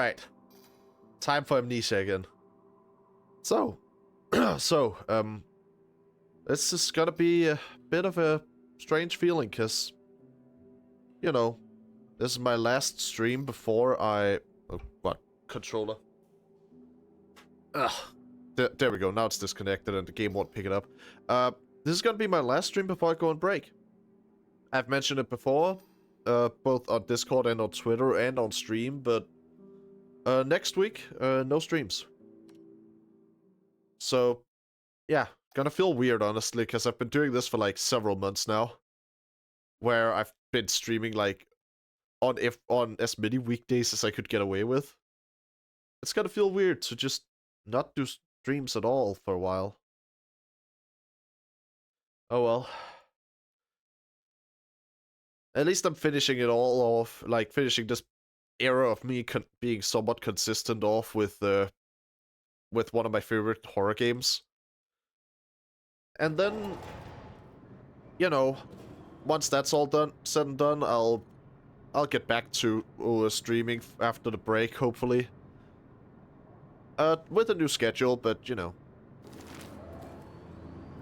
Alright. Time for Amnesia again. So, this is gonna be a bit of a strange feeling, because, you know, this is my last stream before I... Oh, what? Controller. Ugh. There we go, now it's disconnected and the game won't pick it up. This is gonna be my last stream before I go on break. I've mentioned it before, both on Discord and on Twitter and on stream, but next week, no streams. So, yeah, gonna feel weird, honestly, because I've been doing this for like several months now, where I've been streaming like on as many weekdays as I could get away with. It's gonna feel weird to just not do streams at all for a while. Oh well. At least I'm finishing it all off, like finishing this era of me being somewhat consistent off with one of my favorite horror games. And then, you know, once that's all said and done, I'll get back to streaming after the break, hopefully. With a new schedule, but you know.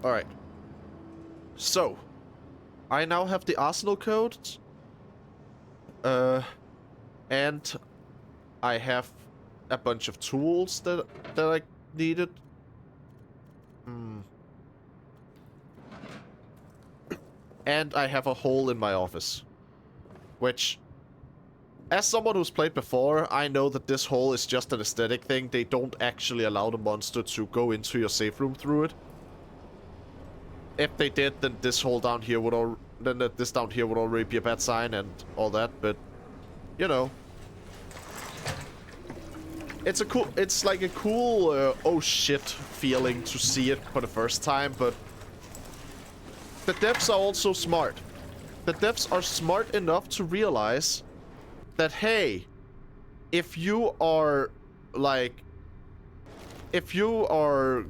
Alright. So, I now have the Arsenal code. And I have a bunch of tools that I needed. And I have a hole in my office. Which, as someone who's played before, I know that this hole is just an aesthetic thing. They don't actually allow the monster to go into your safe room through it. If they did, then this hole down here would this down here would already be a bad sign and all that, but you know. It's like a cool oh shit feeling to see it for the first time, but the devs are also smart. The devs are smart enough to realize that, hey, if you are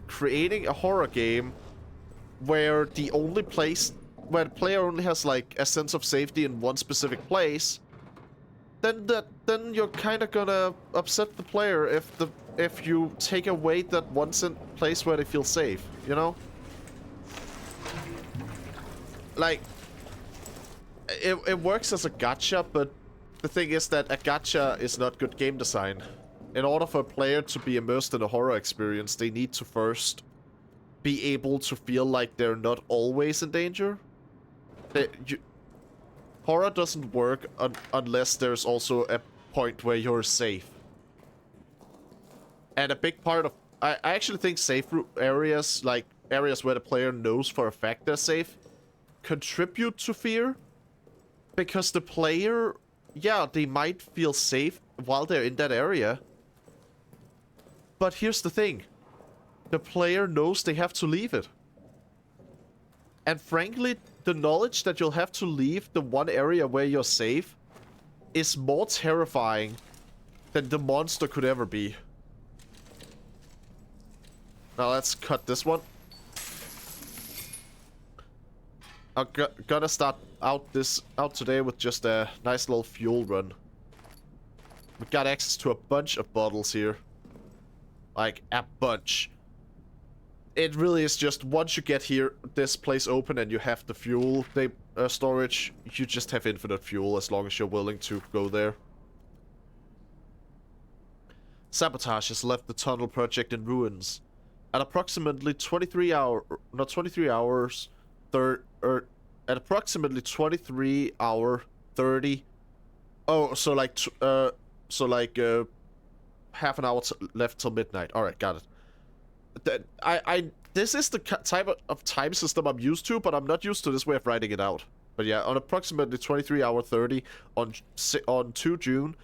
creating a horror game where the player only has like a sense of safety in one specific place, then you're kind of gonna upset the player if you take away that one place where they feel safe, you know? Like, it works as a gacha, but the thing is that a gacha is not good game design. In order for a player to be immersed in a horror experience, they need to first be able to feel like they're not always in danger. Horror doesn't work unless there's also a point where you're safe. And a big part of... I actually think safe areas, like areas where the player knows for a fact they're safe, contribute to fear. Because the player, yeah, they might feel safe while they're in that area. But here's the thing. The player knows they have to leave it. And frankly, the knowledge that you'll have to leave the one area where you're safe is more terrifying than the monster could ever be. Now let's cut this one. I'm gonna start out today with just a nice little fuel run. We got access to a bunch of bottles here. Like, a bunch. It really is just, once you get here, this place open and you have the fuel storage, you just have infinite fuel as long as you're willing to go there. Sabotage has left the tunnel project in ruins. At approximately 23 hours, 30. Oh, so like half an hour left till midnight. All right, got it. This is the type of time system I'm used to, but I'm not used to this way of writing it out. But yeah, on approximately 23:30 on 2 June,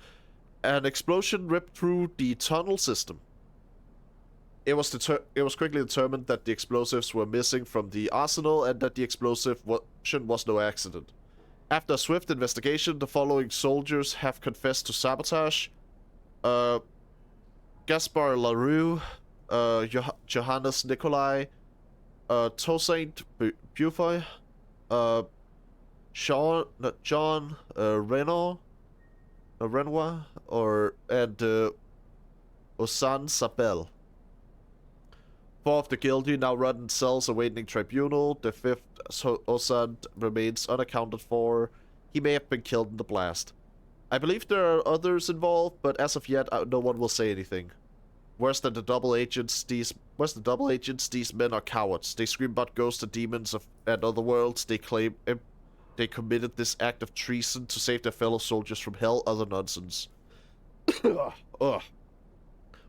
an explosion ripped through the tunnel system. It was quickly determined that the explosives were missing from the arsenal and that the explosion was no accident. After a swift investigation, the following soldiers have confessed to sabotage. Gaspar LaRue, Johannes Nicolai, Toussaint Bufoy, John Renoir, and Osan Sabel. 4 of the guilty now rot in cells awaiting tribunal. The 5th, Osan, remains unaccounted for. He may have been killed in the blast. I believe there are others involved, but as of yet, no one will say anything. Worse than the double agents, these men are cowards. They scream about ghosts and demons and other worlds. They claim they committed this act of treason to save their fellow soldiers from hell. Other nonsense. Ugh.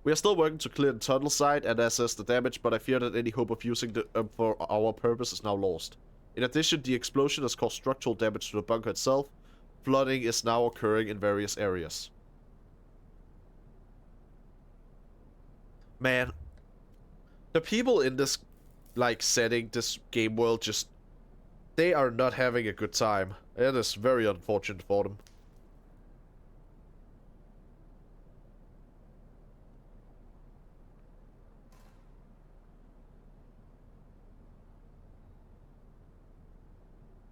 We are still working to clear the tunnel site and assess the damage, but I fear that any hope of using them for our purpose is now lost. In addition, the explosion has caused structural damage to the bunker itself. Flooding is now occurring in various areas. Man, the people in this, like, setting, this game world, just... they are not having a good time. It is very unfortunate for them.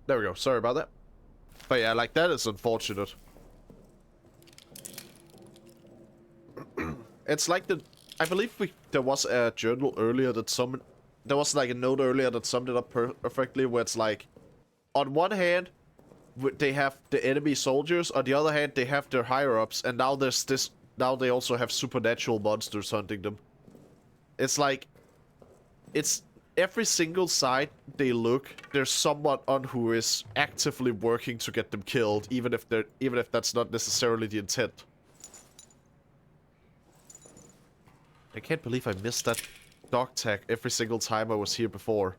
There we go. Sorry about that. But yeah, like, that is unfortunate. It's like the... I believe there was a journal earlier that there was like a note earlier that summed it up perfectly, where it's like, on one hand, they have the enemy soldiers, on the other hand, they have their higher-ups, and now there's this... now they also have supernatural monsters hunting them. It's like... it's... every single side they look, there's someone on who is actively working to get them killed, even if that's not necessarily the intent. I can't believe I missed that dog tag every single time I was here before.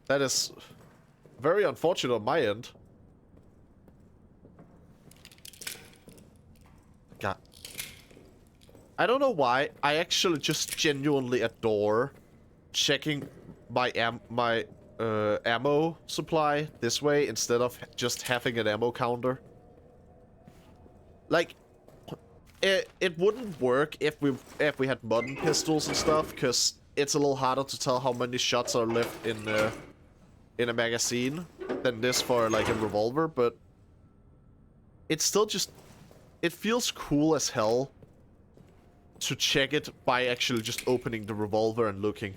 That is very unfortunate on my end. God. I don't know why, I actually just genuinely adore checking my ammo supply this way instead of just having an ammo counter. Like, it wouldn't work if we had modern pistols and stuff, because it's a little harder to tell how many shots are left in a magazine than this for like a revolver, but it's still just, it feels cool as hell to check it by actually just opening the revolver and looking.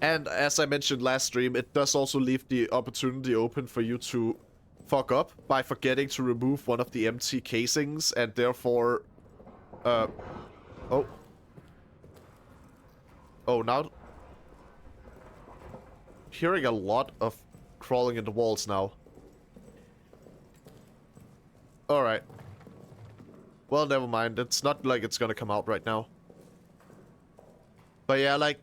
And as I mentioned last stream, it does also leave the opportunity open for you to fuck up by forgetting to remove one of the empty casings, and therefore... Oh. Oh, now... hearing a lot of crawling in the walls now. Alright. Well, never mind. It's not like it's gonna come out right now. But yeah, like...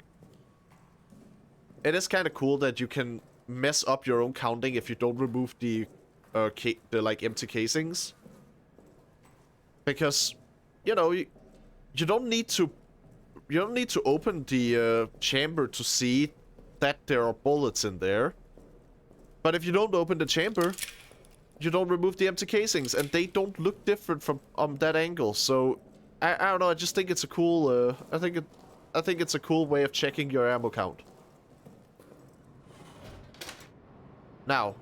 it is kind of cool that you can mess up your own counting if you don't remove the like empty casings, because you know you don't need to open the chamber to see that there are bullets in there. But if you don't open the chamber, you don't remove the empty casings, and they don't look different from that angle. So I don't know. I just think it's a cool. I think it's a cool way of checking your ammo count. Now,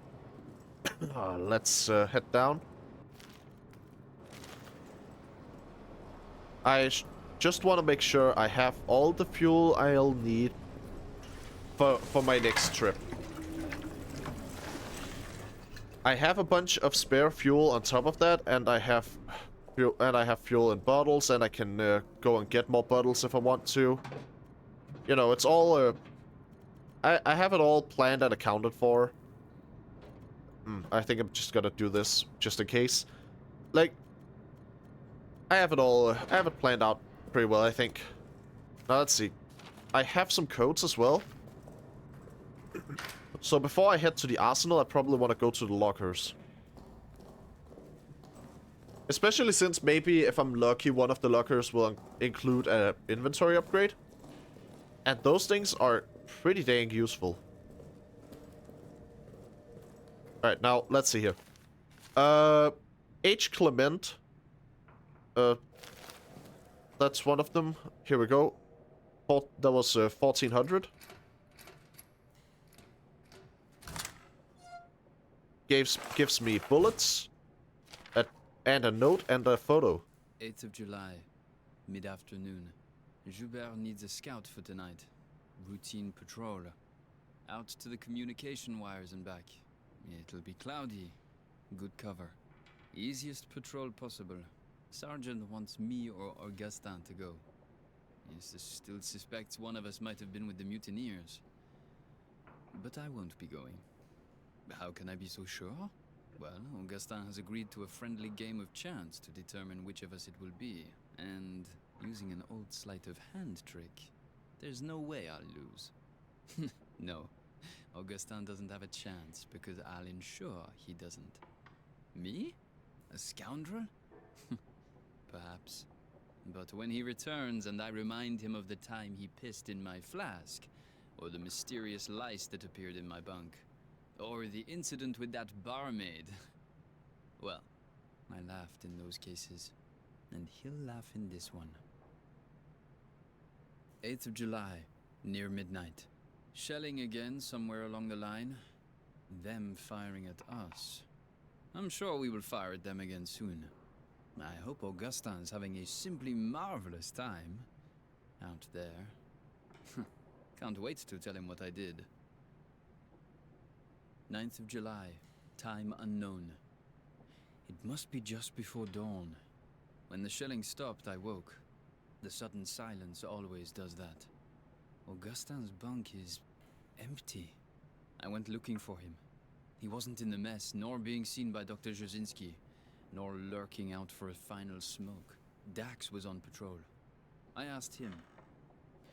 let's head down. I just want to make sure I have all the fuel I'll need for my next trip. I have a bunch of spare fuel on top of that, and I have fuel in bottles, and I can go and get more bottles if I want to. You know, it's all I have it all planned and accounted for. I think I'm just gonna do this just in case. Like, I have it planned out pretty well, I think. Now, let's see. I have some codes as well. So before I head to the arsenal, I probably want to go to the lockers. Especially since maybe, if I'm lucky, one of the lockers will include an inventory upgrade. And those things are pretty dang useful. Alright, now, let's see here. H. Clement. That's one of them. Here we go. That was 1400. Gives me bullets. And a note and a photo. 8th of July, mid-afternoon. Joubert needs a scout for tonight. Routine patrol. Out to the communication wires and back. It'll be cloudy. Good cover. Easiest patrol possible. Sergeant wants me or Augustin to go. He still suspects one of us might have been with the mutineers. But I won't be going. How can I be so sure? Well, Augustin has agreed to a friendly game of chance to determine which of us it will be. And using an old sleight of hand trick, there's no way I'll lose. No, Augustin doesn't have a chance because I'll ensure he doesn't. Me? A scoundrel? Perhaps. But when he returns and I remind him of the time he pissed in my flask, or the mysterious lice that appeared in my bunk, or the incident with that barmaid, well, I laughed in those cases, and he'll laugh in this one. 8th of July, near midnight. Shelling again somewhere along the line. Them firing at us. I'm sure we will fire at them again soon. I hope Augustin's having a simply marvelous time out there. Can't wait to tell him what I did. 9th of July, time unknown. It must be just before dawn. When the shelling stopped, I woke. The sudden silence always does that. Augustin's bunk is empty. I went looking for him. He wasn't in the mess, nor being seen by Dr. Jasinski, nor lurking out for a final smoke. Dax was on patrol. I asked him.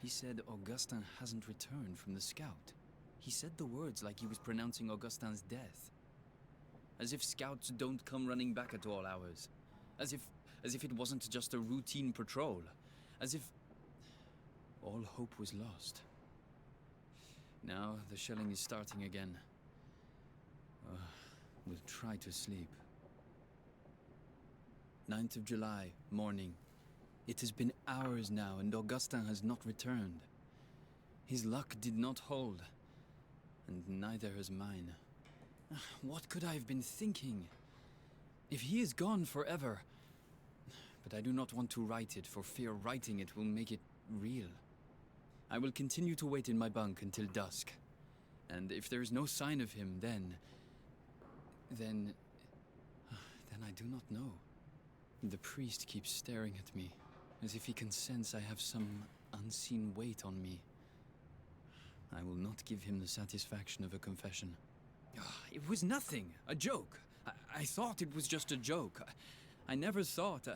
He said Augustin hasn't returned from the scout. He said the words like he was pronouncing Augustin's death. As if scouts don't come running back at all hours. As if it wasn't just a routine patrol. As if all hope was lost. Now the shelling is starting again. We'll try to sleep. 9th of July, morning. It has been hours now and Augustin has not returned. His luck did not hold. And neither has mine. What could I have been thinking? If he is gone forever... But I do not want to write it, for fear writing it will make it real. I will continue to wait in my bunk until dusk. And if there is no sign of him, then I do not know. The priest keeps staring at me, as if he can sense I have some unseen weight on me. I will not give him the satisfaction of a confession. It was nothing, a joke. I thought it was just a joke. I never thought...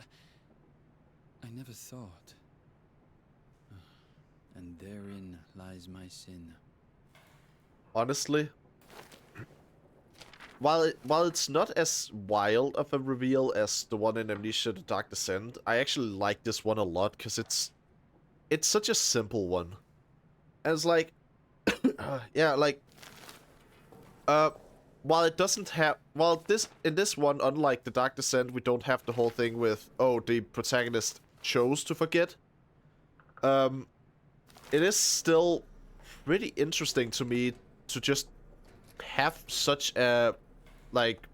And therein lies my sin. Honestly, while it's not as wild of a reveal as the one in Amnesia: The Dark Descent, I actually like this one a lot because it's such a simple one. And it's like, yeah, like, while it doesn't have, in this one, unlike The Dark Descent, we don't have the whole thing with, oh, the protagonist chose to forget. It is still pretty interesting to me to just have such a, like,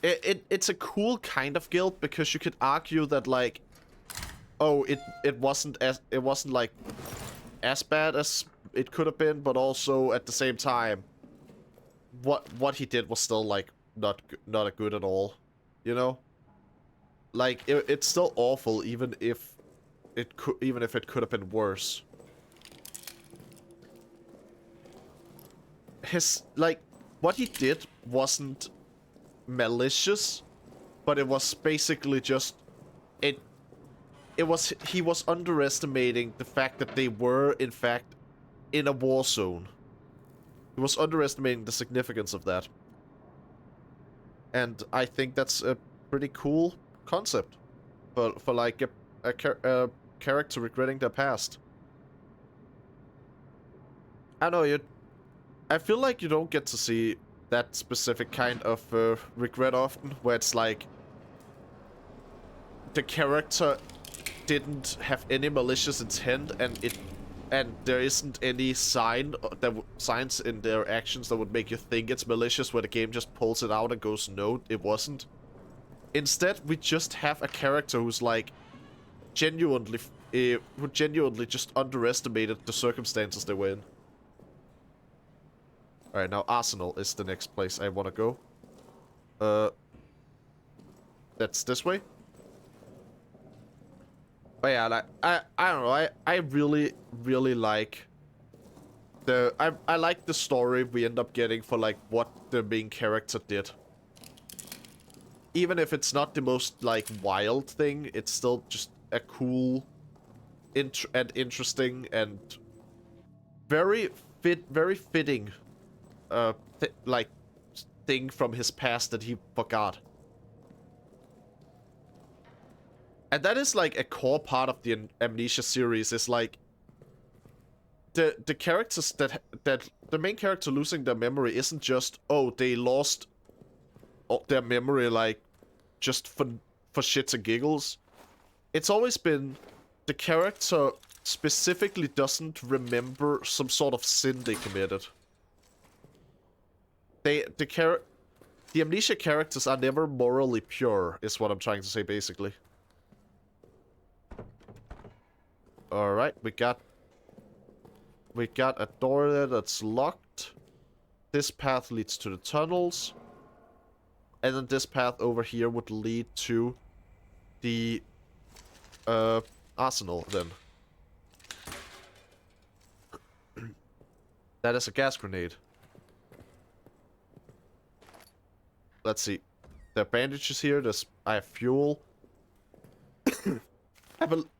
it's a cool kind of guilt, because you could argue that, like, oh, it wasn't like as bad as it could have been, but also at the same time, what he did was still, like, not a good at all, you know? Like, it's still awful, even if it could have been worse. Like, what he did wasn't malicious, but it was basically just he was underestimating the fact that they were in fact in a war zone. He was underestimating the significance of that. And I think that's a pretty cool concept for like a character regretting their past. I know, I feel like you don't get to see that specific kind of regret often, where it's like the character didn't have any malicious intent, and there isn't any signs in their actions that would make you think it's malicious, where the game just pulls it out and goes, no, it wasn't. Instead, we just have a character who's like genuinely, who genuinely just underestimated the circumstances they were in. Alright, now Arsenal is the next place I want to go. That's this way. But yeah, like, I don't know, I really, really like I like the story we end up getting for, like, what the main character did. Even if it's not the most, like, wild thing, it's still just a cool and interesting and very fitting, like, thing from his past that he forgot. And that is, like, a core part of the Amnesia series, is, like, the characters that the main character losing their memory isn't just, oh, they lost their memory, like, just for shits and giggles. It's always been the character specifically doesn't remember some sort of sin they committed. The Amnesia characters are never morally pure, is what I'm trying to say, basically. Alright, we got a door there that's locked. This path leads to the tunnels. And then this path over here would lead to the arsenal then. That is a gas grenade. Let's see. There are bandages here. I have fuel.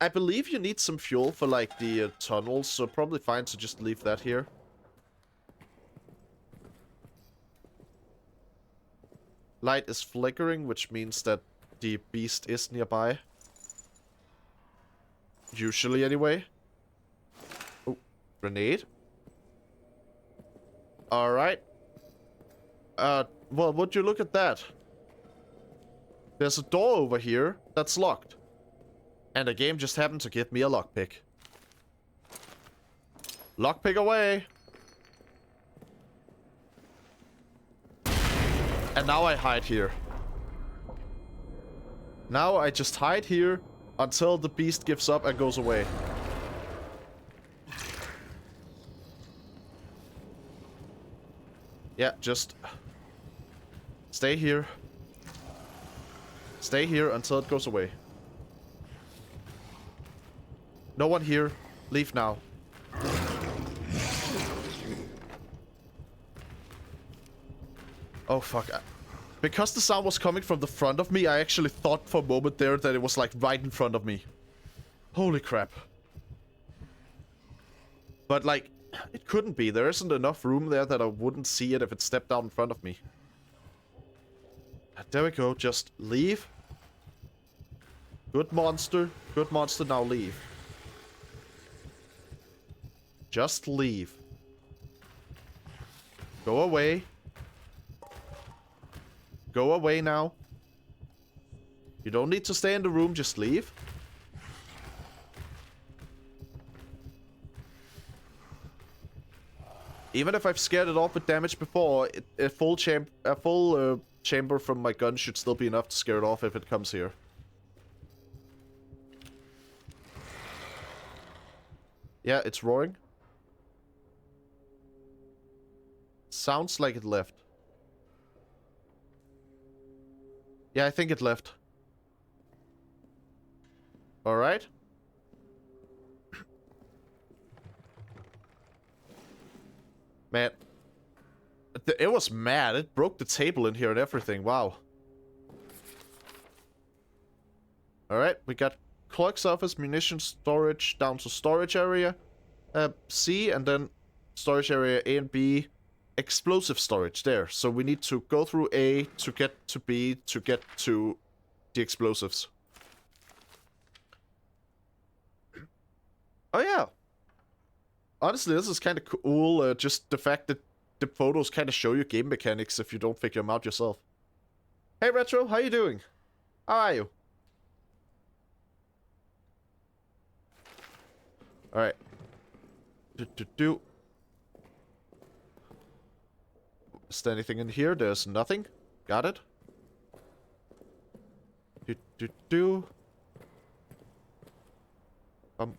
I believe you need some fuel for, like, the tunnels, so probably fine to just leave that here. Light is flickering, which means that the beast is nearby. Usually, anyway. Oh, grenade. Alright. Well, would you look at that? There's a door over here that's locked. And the game just happened to give me a lockpick. Lockpick away! And now I hide here. Now I just hide here until the beast gives up and goes away. Yeah, just stay here. Stay here until it goes away. No one here. Leave now. Oh, fuck. Because the sound was coming from the front of me, I actually thought for a moment there that it was, like, right in front of me. Holy crap. But, like, it couldn't be. There isn't enough room there that I wouldn't see it if it stepped out in front of me. There we go. Just leave. Good monster. Good monster. Now leave. Just leave. Go away. Go away now. You don't need to stay in the room, just leave. Even if I've scared it off with damage before, a full chamber from my gun should still be enough to scare it off if it comes here. Yeah, it's roaring. Sounds like it left. Yeah, I think it left. Alright. Man. It was mad. It broke the table in here and everything. Wow. Alright, we got clerk's office, munition storage down to storage area. C, and then storage area A and B. Explosive storage there. So we need to go through A to get to B to get to the explosives. Oh yeah. Honestly, this is kind of cool. Just the fact that the photos kind of show you game mechanics if you don't figure them out yourself. Hey Retro, how you doing? How are you? Alright. Is there anything in here? There's nothing. Got it. Do. Bum.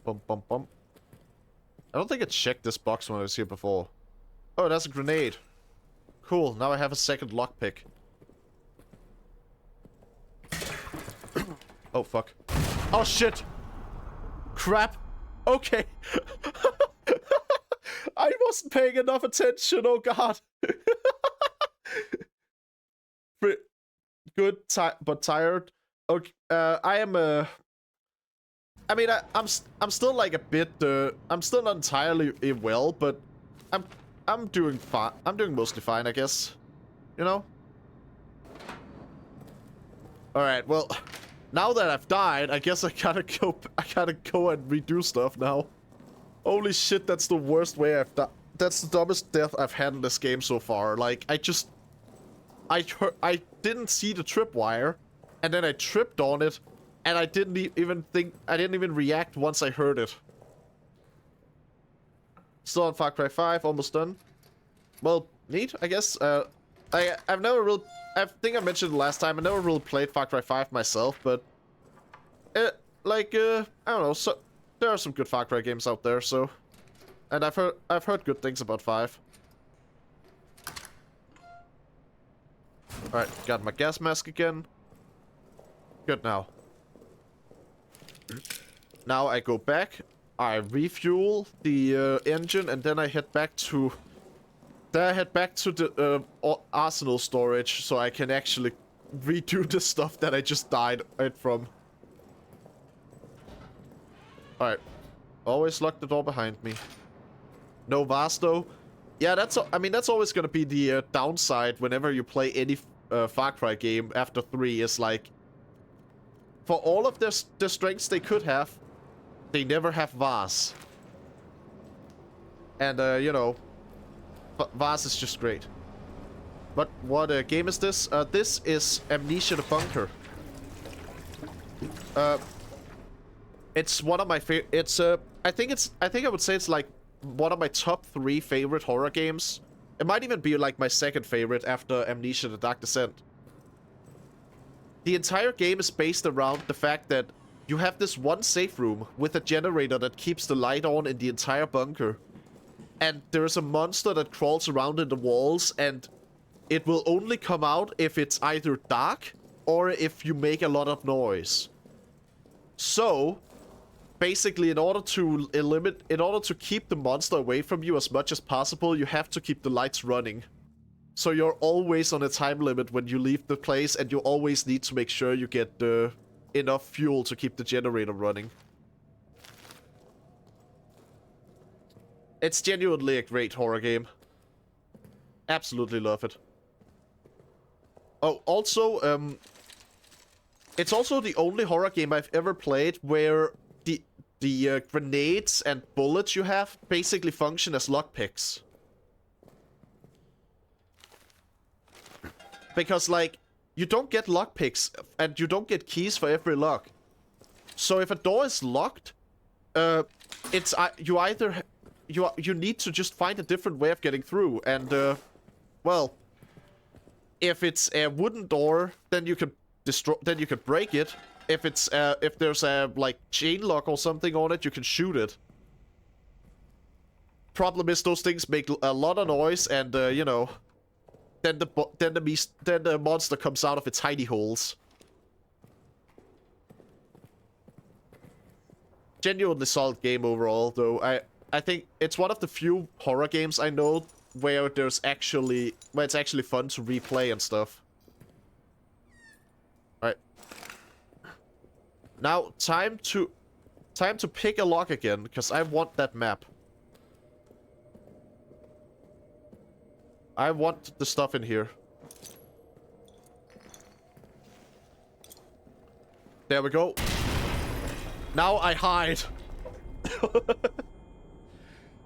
I don't think I checked this box when I was here before. Oh, that's a grenade. Cool, now I have a second lockpick. Oh, fuck. Oh, shit! Crap! Okay. I wasn't paying enough attention, oh god. Good, but tired. Okay, I am, I mean, I'm still like a bit, I'm still not entirely well, but I'm doing fine. I'm doing mostly fine, I guess. You know? Alright, well, now that I've died, I guess I gotta go and redo stuff now. Holy shit, that's the worst way I've died. That's the dumbest death I've had in this game so far. Like, I didn't see the tripwire, and then I tripped on it, and I didn't even react once I heard it. Still on Far Cry 5, almost done. Well, neat, I guess. I've never really, I think I mentioned it last time, I never really played Far Cry 5 myself, but I don't know, so there are some good Far Cry games out there, so, and I've heard good things about 5. Alright, got my gas mask again. Good now. Now I go back, I refuel the engine, and then I head back to the arsenal storage so I can actually redo the stuff that I just died from. Alright. Always lock the door behind me. No vase though. Yeah, I mean, that's always gonna be the downside whenever you play any Far Cry game after 3, is like, for all of the strengths they could have, they never have vase. And, you know, vase is just great. But what game is this? This is Amnesia the Bunker. It's one of my favorite. It's I think I would say it's like one of my top 3 favorite horror games. It might even be like my second favorite after Amnesia the Dark Descent. The entire game is based around the fact that you have this one safe room with a generator that keeps the light on in the entire bunker. And there is a monster that crawls around in the walls, and it will only come out if it's either dark or if you make a lot of noise. So, basically, in order to keep the monster away from you as much as possible, you have to keep the lights running. So you're always on a time limit when you leave the place, and you always need to make sure you get enough fuel to keep the generator running. It's genuinely a great horror game. Absolutely love it. Oh, also, it's also the only horror game I've ever played where the grenades and bullets you have basically function as lockpicks. Because, like, you don't get lockpicks, and you don't get keys for every lock. So if a door is locked, it's you either you need to just find a different way of getting through, and well, if it's a wooden door, then you can break it. If it's if there's a like chain lock or something on it, you can shoot it. Problem is, those things make a lot of noise, and you know, then the monster comes out of its hidey holes. Genuinely solid game overall, though. I think it's one of the few horror games I know where it's actually fun to replay and stuff. Alright. Now, time to pick a lock again, because I want that map. I want the stuff in here. There we go. Now I hide.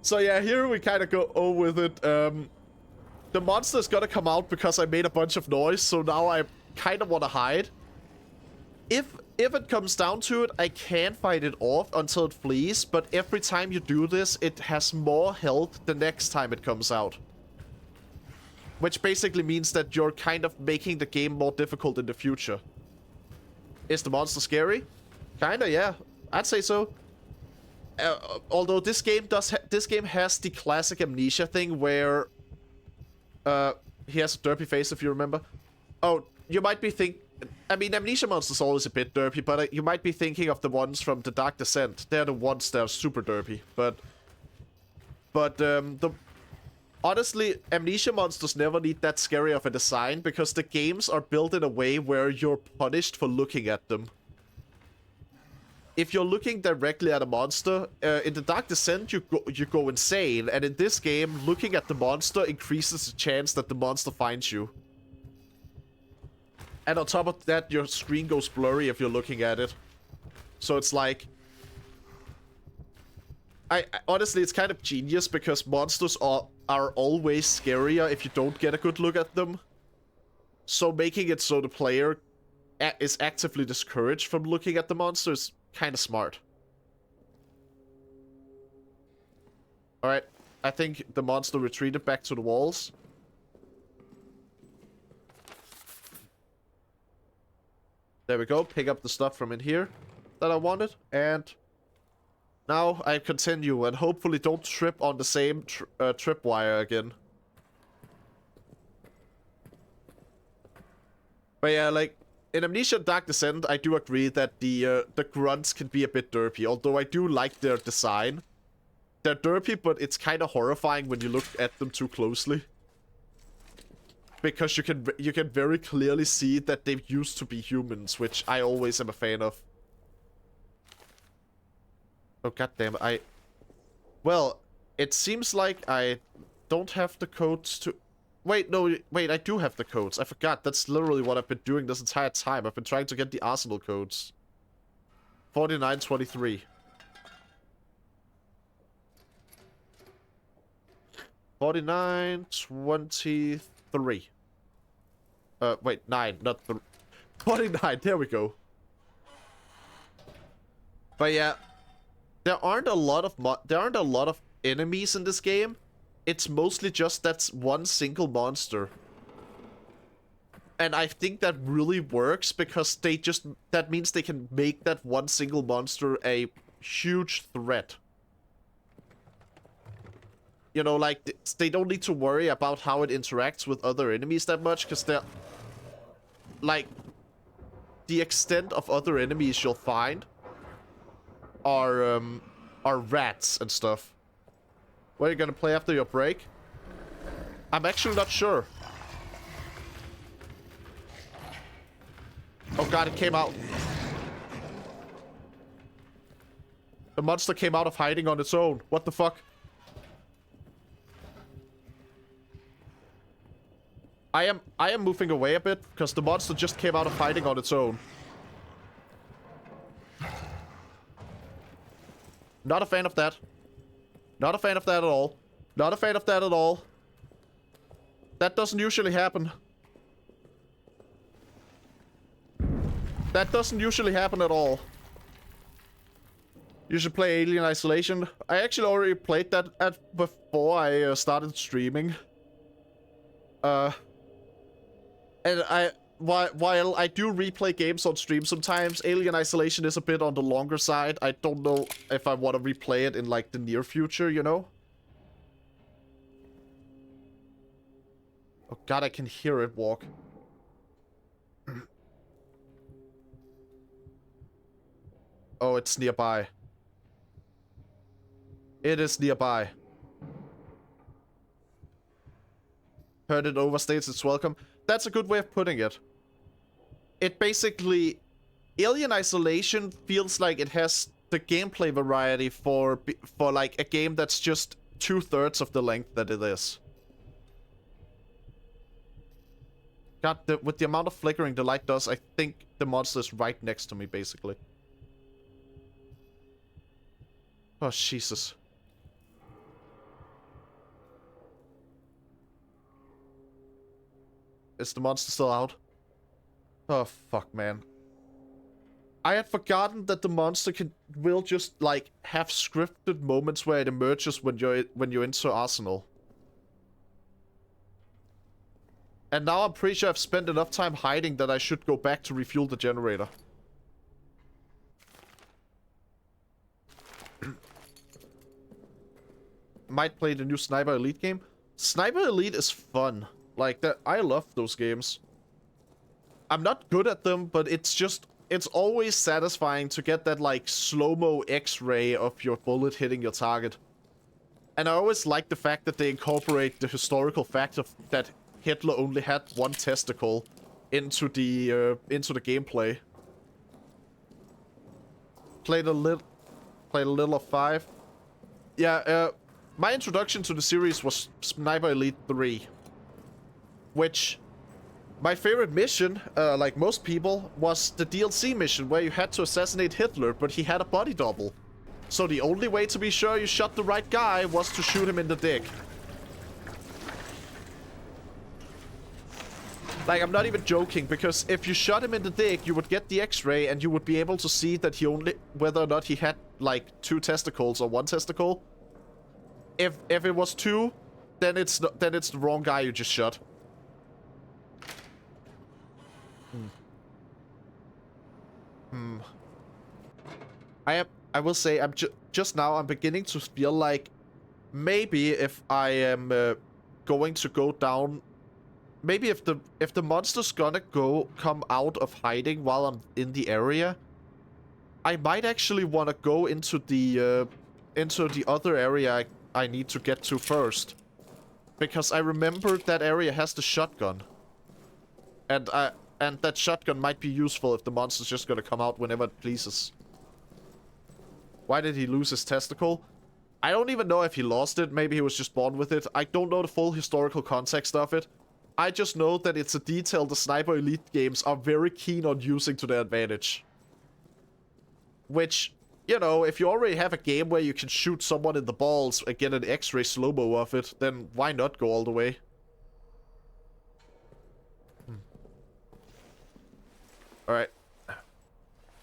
So yeah, here we kind of go with it. The monster's gonna come out because I made a bunch of noise, so now I kind of want to hide. If it comes down to it, I can fight it off until it flees, but every time you do this, it has more health the next time it comes out. Which basically means that you're kind of making the game more difficult in the future. Is the monster scary? Kinda, yeah. I'd say so. Although this game has the classic Amnesia thing where he has a derpy face, if you remember. Oh, you might be I mean, Amnesia monsters are always a bit derpy, but you might be thinking of the ones from the Dark Descent. They're the ones that are super derpy, but honestly, Amnesia monsters never need that scary of a design because the games are built in a way where you're punished for looking at them. If you're looking directly at a monster, in the Dark Descent you go insane, and in this game, looking at the monster increases the chance that the monster finds you. And on top of that, your screen goes blurry if you're looking at it. So it's like... honestly, it's kind of genius because monsters are always scarier if you don't get a good look at them. So making it so the player is actively discouraged from looking at the monster is kind of smart. Alright, I think the monster retreated back to the walls. There we go, pick up the stuff from in here that I wanted, and now I continue and hopefully don't trip on the same tripwire again. But yeah, like, in Amnesia Dark Descent, I do agree that the grunts can be a bit derpy, although I do like their design. They're derpy, but it's kind of horrifying when you look at them too closely. Because you can very clearly see that they used to be humans, which I always am a fan of. Oh goddamn! Well, it seems like I don't have the codes to. Wait, no, wait, I do have the codes. I forgot. That's literally what I've been doing this entire time. I've been trying to get the arsenal codes. 4923. 4923. Wait, 9, not 49, there we go. But yeah, there aren't a lot of enemies in this game. It's mostly just that's one single monster. And I think that really works because that means they can make that one single monster a huge threat. You know, like, they don't need to worry about how it interacts with other enemies that much, because they're... Like, the extent of other enemies you'll find are rats and stuff. What, are you gonna play after your break? I'm actually not sure. Oh god, it came out. The monster came out of hiding on its own. What the fuck? I am moving away a bit, because the monster just came out of hiding on its own. Not a fan of that. Not a fan of that at all. Not a fan of that at all. That doesn't usually happen. That doesn't usually happen at all. You should play Alien Isolation. I actually already played that before I started streaming. And while I do replay games on stream sometimes, Alien Isolation is a bit on the longer side. I don't know if I want to replay it in, like, the near future, you know? Oh god, I can hear it walk. Oh, it's nearby. It is nearby. Heard it overstates its welcome. That's a good way of putting it. It basically... Alien Isolation feels like it has the gameplay variety for like, a game that's just 2/3 of the length that it is. God, with the amount of flickering the light does, I think the monster is right next to me, basically. Oh, Jesus. Is the monster still out? Oh, fuck, man. I had forgotten that the monster will just, like, have scripted moments where it emerges when you're into Arsenal. And now I'm pretty sure I've spent enough time hiding that I should go back to refuel the generator. might play the new Sniper Elite game. Sniper Elite is fun. Like, that, I love those games. I'm not good at them, but it's always satisfying to get that, like, slow-mo X-ray of your bullet hitting your target. And I always like the fact that they incorporate the historical fact of that Hitler only had one testicle into the gameplay. Played a little of 5. Yeah, my introduction to the series was Sniper Elite 3. Which, my favorite mission, like most people, was the DLC mission where you had to assassinate Hitler, but he had a body double. So the only way to be sure you shot the right guy was to shoot him in the dick. Like, I'm not even joking, because if you shot him in the dick, you would get the X-ray and you would be able to see that whether or not he had, like, 2 testicles or 1 testicle. If it was 2, then it's the wrong guy you just shot. I will say, just now I'm beginning to feel like maybe if I am going to go down, maybe if the monster's gonna come out of hiding while I'm in the area, I might actually want to go into the other area I need to get to first, because I remember that area has the shotgun, and that shotgun might be useful if the monster's just gonna come out whenever it pleases. Why did he lose his testicle? I don't even know if he lost it. Maybe he was just born with it. I don't know the full historical context of it. I just know that it's a detail the Sniper Elite games are very keen on using to their advantage. Which, you know, if you already have a game where you can shoot someone in the balls and get an X-ray slow-mo of it, then why not go all the way? Alright.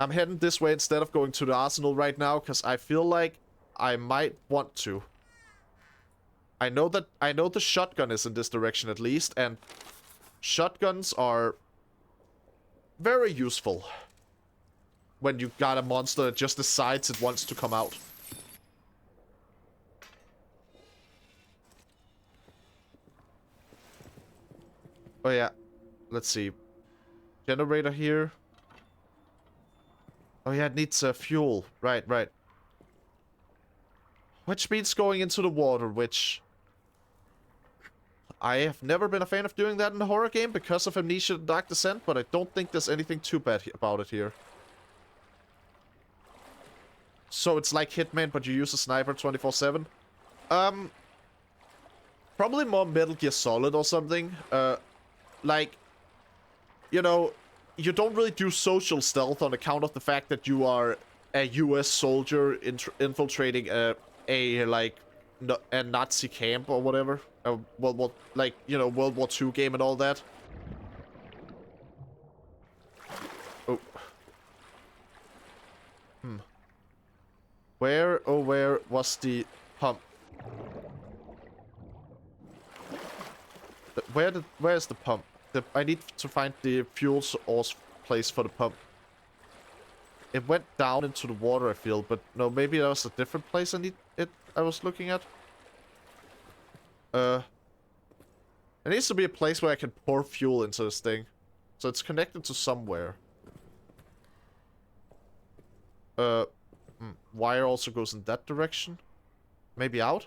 I'm heading this way instead of going to the arsenal right now, because I feel like I might want to. I know the shotgun is in this direction at least, and shotguns are very useful when you got a monster that just decides it wants to come out. Oh yeah, let's see. Generator here. Oh yeah, it needs fuel. Right. Which means going into the water, which I have never been a fan of doing that in a horror game because of Amnesia and Dark Descent, but I don't think there's anything too bad about it here. So it's like Hitman, but you use a sniper 24/7. Probably more Metal Gear Solid or something. Like, you know, you don't really do social stealth on account of the fact that you are a US soldier infiltrating a Nazi camp or whatever. Like, you know, World War II game and all that. Oh. Where was the pump? Where is the pump? I need to find the fuel source place for the pump. It went down into the water, I feel, but no, maybe that was a different place I was looking at. There needs to be a place where I can pour fuel into this thing. So it's connected to somewhere. Wire also goes in that direction. Maybe out?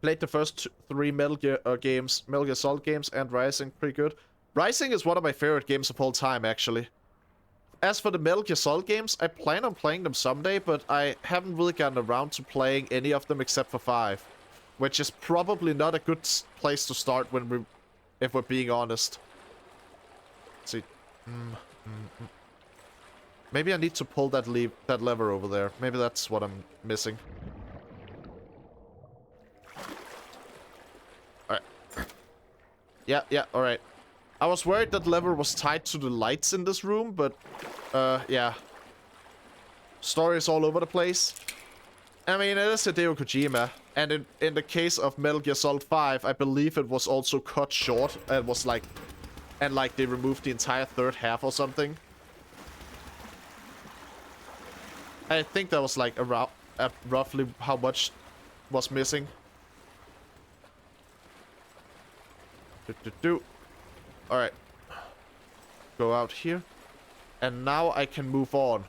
Played the first 3 Metal Gear games, Metal Gear Solid games, and Rising, pretty good. Rising is one of my favorite games of all time, actually. As for the Metal Gear Solid games, I plan on playing them someday, but I haven't really gotten around to playing any of them except for 5. Which is probably not a good place to start if we're being honest. Let's see. Maybe I need to pull that lever over there. Maybe that's what I'm missing. Alright. Yeah, alright. I was worried that lever was tied to the lights in this room, but, yeah. Story is all over the place. I mean, it is Hideo Kojima, and in the case of Metal Gear Solid 5, I believe it was also cut short, and was like, they removed the entire third half or something. I think that was like around roughly how much was missing. Alright. Go out here. And now I can move on.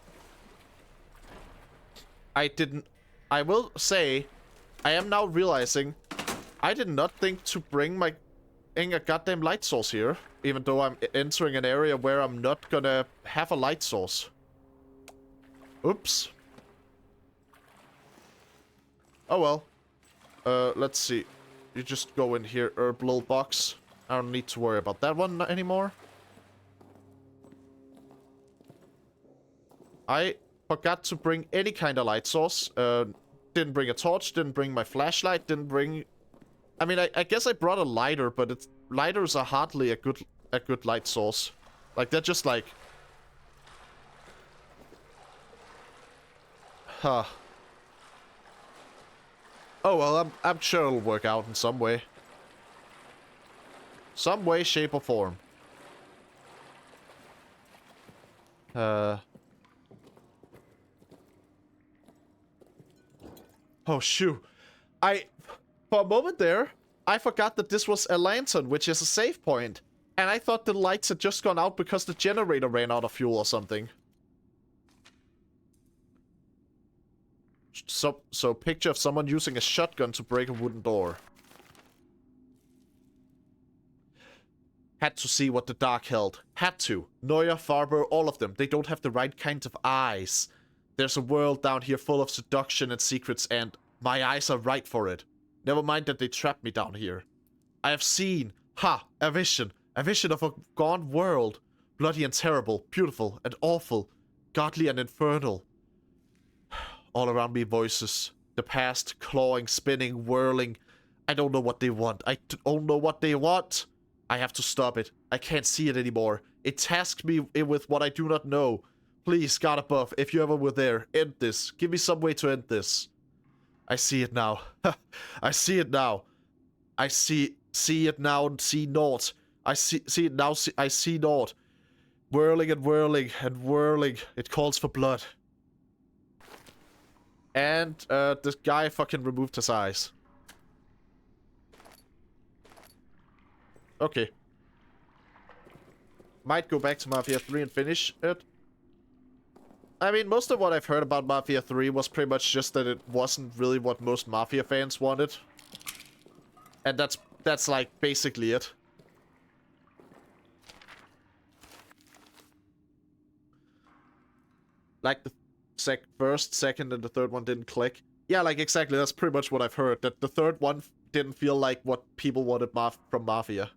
I will say, I am now realizing I did not think to bring a goddamn light source here. Even though I'm entering an area where I'm not gonna have a light source. Oops. Oh well. Let's see. You just go in here, herbal box. I don't need to worry about that one anymore. I forgot to bring any kind of light source. Didn't bring a torch, didn't bring my flashlight, didn't bring... I mean, I guess I brought a lighter, but lighters are hardly a good light source. Like, they're just like... Huh. Oh well, I'm sure it'll work out in some way. Some way, shape, or form. Oh, shoot. For a moment there, I forgot that this was a lantern, which is a save point. And I thought the lights had just gone out because the generator ran out of fuel or something. So picture of someone using a shotgun to break a wooden door. Had to see what the dark held. Had to. Neuer, Farber, all of them. They don't have the right kind of eyes. There's a world down here full of seduction and secrets, and my eyes are right for it. Never mind that they trapped me down here. I have seen, a vision. A vision of a gone world. Bloody and terrible, beautiful and awful, godly and infernal. All around me voices. The past, clawing, spinning, whirling. I don't know what they want. I don't know what they want. I have to stop it. I can't see it anymore. It tasked me with what I do not know. Please, God above, if you ever were there, end this. Give me some way to end this. I see it now. I see it now. I see it now and see naught. I see it now, I see naught. Whirling and whirling and whirling. It calls for blood. And, this guy fucking removed his eyes. Okay. Might go back to Mafia 3 and finish it. I mean, most of what I've heard about Mafia 3 was pretty much just that it wasn't really what most Mafia fans wanted. And that's like, basically it. Like, the first, second, and the third one didn't click. Yeah, like, exactly, that's pretty much what I've heard. That the third one didn't feel like what people wanted from Mafia.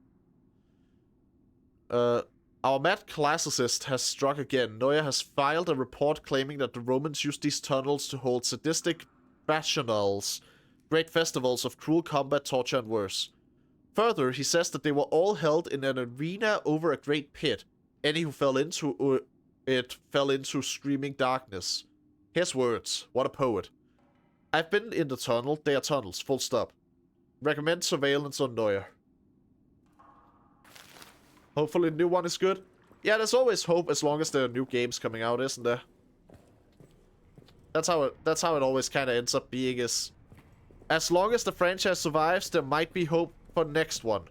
Our mad classicist has struck again. Neuer has filed a report claiming that the Romans used these tunnels to hold sadistic bacchanals, great festivals of cruel combat, torture, and worse. Further, he says that they were all held in an arena over a great pit. Any who fell into it fell into screaming darkness. His words. What a poet. I've been in the tunnel. They are tunnels. Full stop. Recommend surveillance on Neuer. Hopefully the new one is good. Yeah, there's always hope as long as there are new games coming out, isn't there? That's how it always kind of ends up being, is as long as the franchise survives, there might be hope for next one.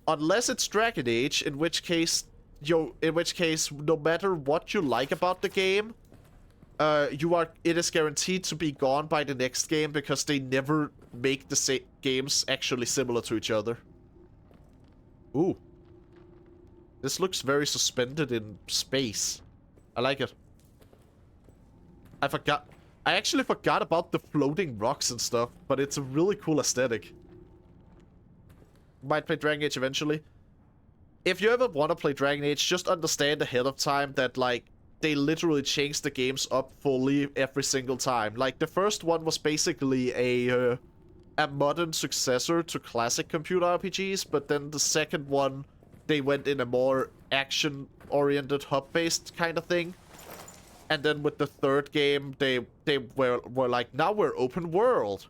Unless it's Dragon Age, in which case no matter what you like about the game, it is guaranteed to be gone by the next game because they never make the games actually similar to each other. Ooh. This looks very suspended in space. I like it. I actually forgot about the floating rocks and stuff, but it's a really cool aesthetic. Might play Dragon Age eventually. If you ever want to play Dragon Age, just understand ahead of time that, like, they literally changed the games up fully every single time. Like, the first one was basically a modern successor to classic computer RPGs, but then the second one, they went in a more action-oriented, hub-based kind of thing. And then with the third game, they were like, now we're open world.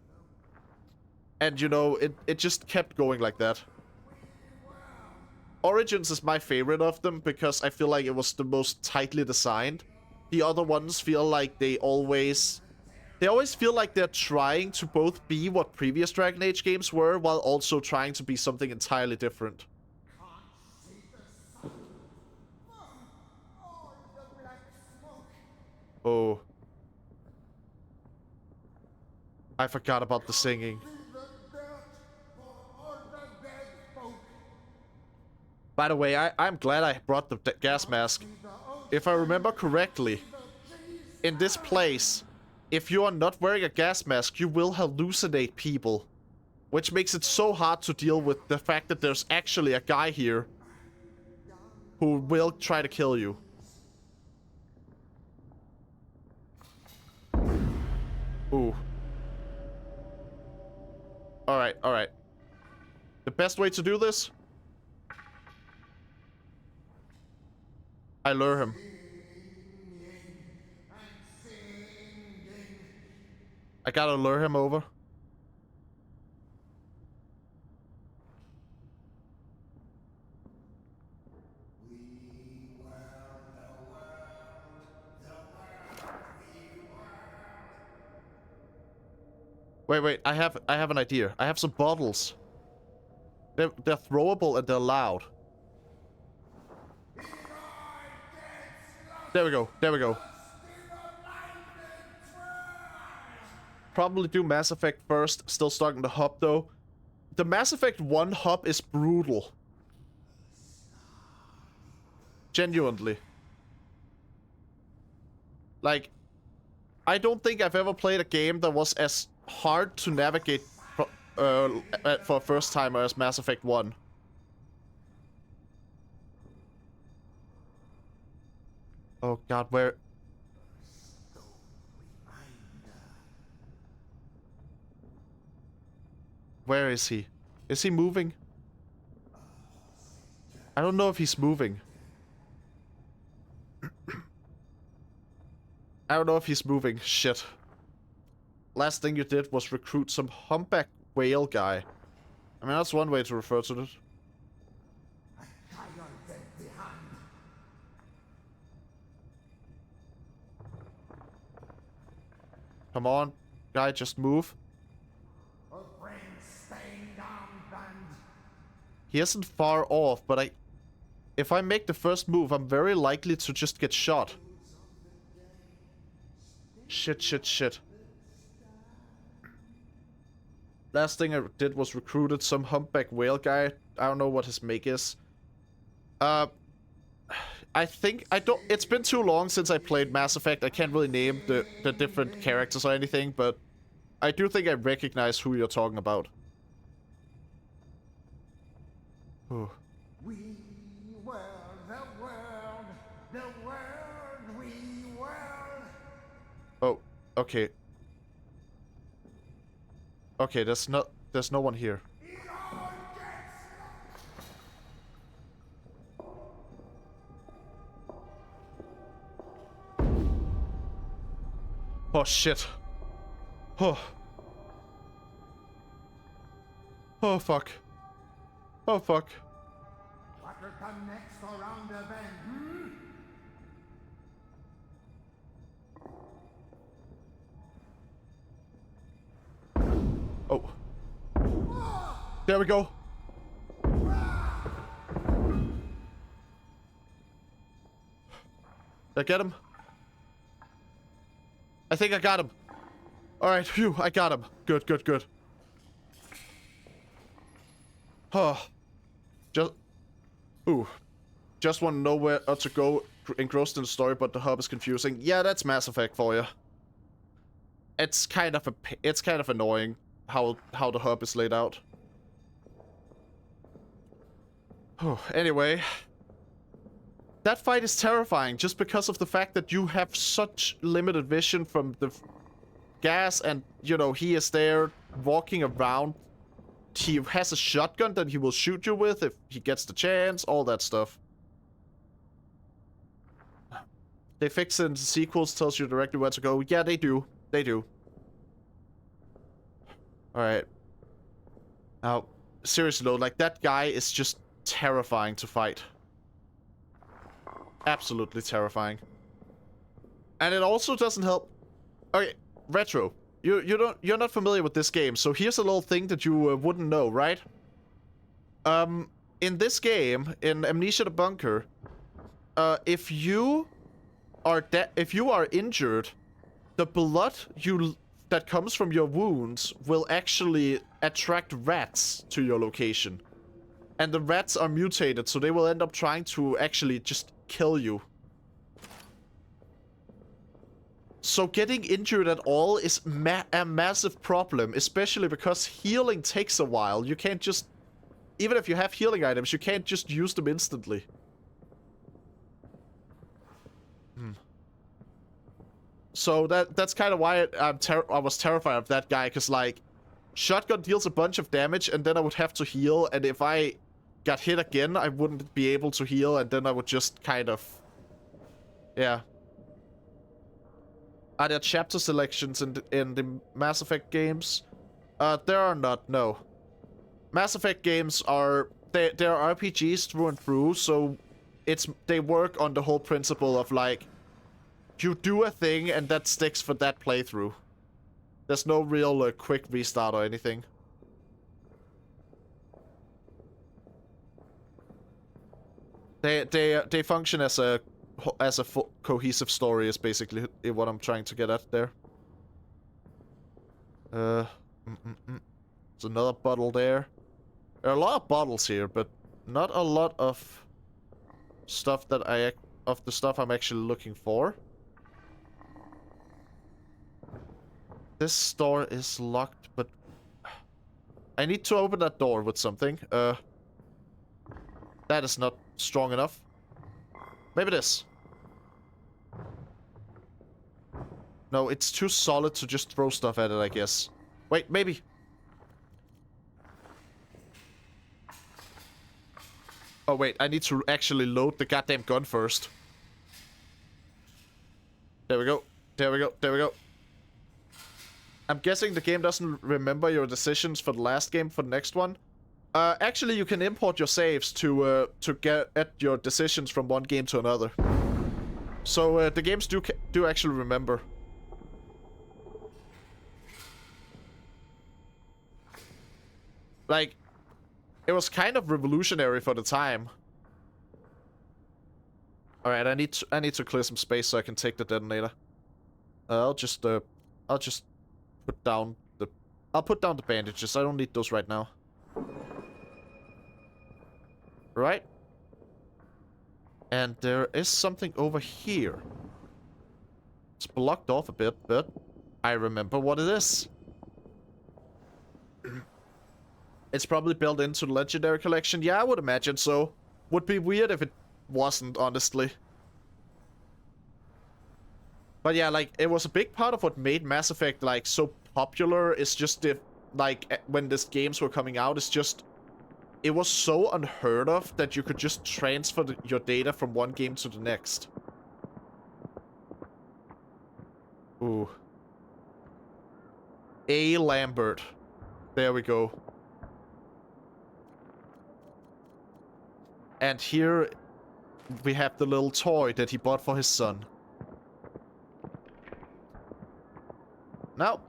And, you know, it just kept going like that. Origins is my favorite of them because I feel like it was the most tightly designed. the other ones feel like they always feel like they're trying to both be what previous Dragon Age games were, while also trying to be something entirely different. Oh. I forgot about the singing. By the way, I'm glad I brought the gas mask. If I remember correctly, in this place, if you are not wearing a gas mask, you will hallucinate people. Which makes it so hard to deal with the fact that there's actually a guy here who will try to kill you. Ooh. Alright, alright. The best way to do this? I lure him. I gotta lure him over. Wait, I have an idea. I have some bottles. They're throwable and they're loud. There we go. There we go. Probably do Mass Effect first. Still stuck in the hub though. The Mass Effect 1 hub is brutal. Genuinely. Like, I don't think I've ever played a game that was as hard to navigate for a first timer as Mass Effect 1. Oh god, where... Where is he? Is he moving? I don't know if he's moving. I don't know if he's moving. Shit. Last thing you did was recruit some humpback whale guy. I mean, that's one way to refer to it. Come on, guy, just move. He isn't far off, but if I make the first move, I'm very likely to just get shot. Shit. Last thing I did was recruited some humpback whale guy. I don't know what his make is. I think it's been too long since I played Mass Effect. I can't really name the different characters or anything, but I do think I recognize who you're talking about. Oh. We were the world we were. Oh, okay. Okay, there's no one here. Oh shit. Oh. Oh fuck. Oh fuck. What will come next around the bend, Oh. There we go. Did I get him? I think I got him. Alright, phew, I got him. Good. Oh. Just want to know where to go engrossed in the story, but the hub is confusing. Yeah, that's Mass Effect for you. It's kind of annoying how the hub is laid out. Oh, anyway. That fight is terrifying just because of the fact that you have such limited vision from the gas and, you know, he is there walking around. He has a shotgun that he will shoot you with if he gets the chance, all that stuff. They fix it in the sequels, tells you directly where to go. Yeah, they do. They do. Alright. Now, seriously though, like, that guy is just terrifying to fight. Absolutely terrifying. And it also doesn't help. Okay, Retro. You're not familiar with this game, so here's a little thing that you wouldn't know, right? In this game, in Amnesia the Bunker, if you are injured, the blood that comes from your wounds will actually attract rats to your location. And the rats are mutated, so they will end up trying to actually just kill you. So getting injured at all is a massive problem, especially because healing takes a while. You can't just... Even if you have healing items, you can't just use them instantly. So that's kind of why I was terrified of that guy, because, like, shotgun deals a bunch of damage, and then I would have to heal, and if I got hit again, I wouldn't be able to heal, and then I would just kind of... Yeah. Are there chapter selections in the Mass Effect games? There are not, no. Mass Effect games are... They're RPGs through and through, so they work on the whole principle of, like, you do a thing and that sticks for that playthrough. There's no real quick restart or anything. They function as a cohesive story is basically what I'm trying to get at there. There's another bottle there. There are a lot of bottles here, but not a lot of stuff that the stuff I'm actually looking for. This door is locked, but I need to open that door with something. That is not strong enough. Maybe this. No, it's too solid to just throw stuff at it, I guess. Wait, maybe. Oh, wait, I need to actually load the goddamn gun first. There we go. There we go. There we go. I'm guessing the game doesn't remember your decisions for the last game for the next one. Actually, you can import your saves to get at your decisions from one game to another. So the games do actually remember. Like, it was kind of revolutionary for the time. All right, I need to clear some space so I can take the detonator. I'll just put down the... I'll put down the bandages. I don't need those right now. Right. And there is something over here. It's blocked off a bit, but I remember what it is. It's probably built into the Legendary Collection. Yeah, I would imagine so. Would be weird if it wasn't, honestly. But yeah, like, it was a big part of what made Mass Effect, like, so popular. It's just the, like, when these games were coming out, it's just... It was so unheard of that you could just transfer your data from one game to the next. Ooh. A. Lambert. There we go. And here we have the little toy that he bought for his son. Now,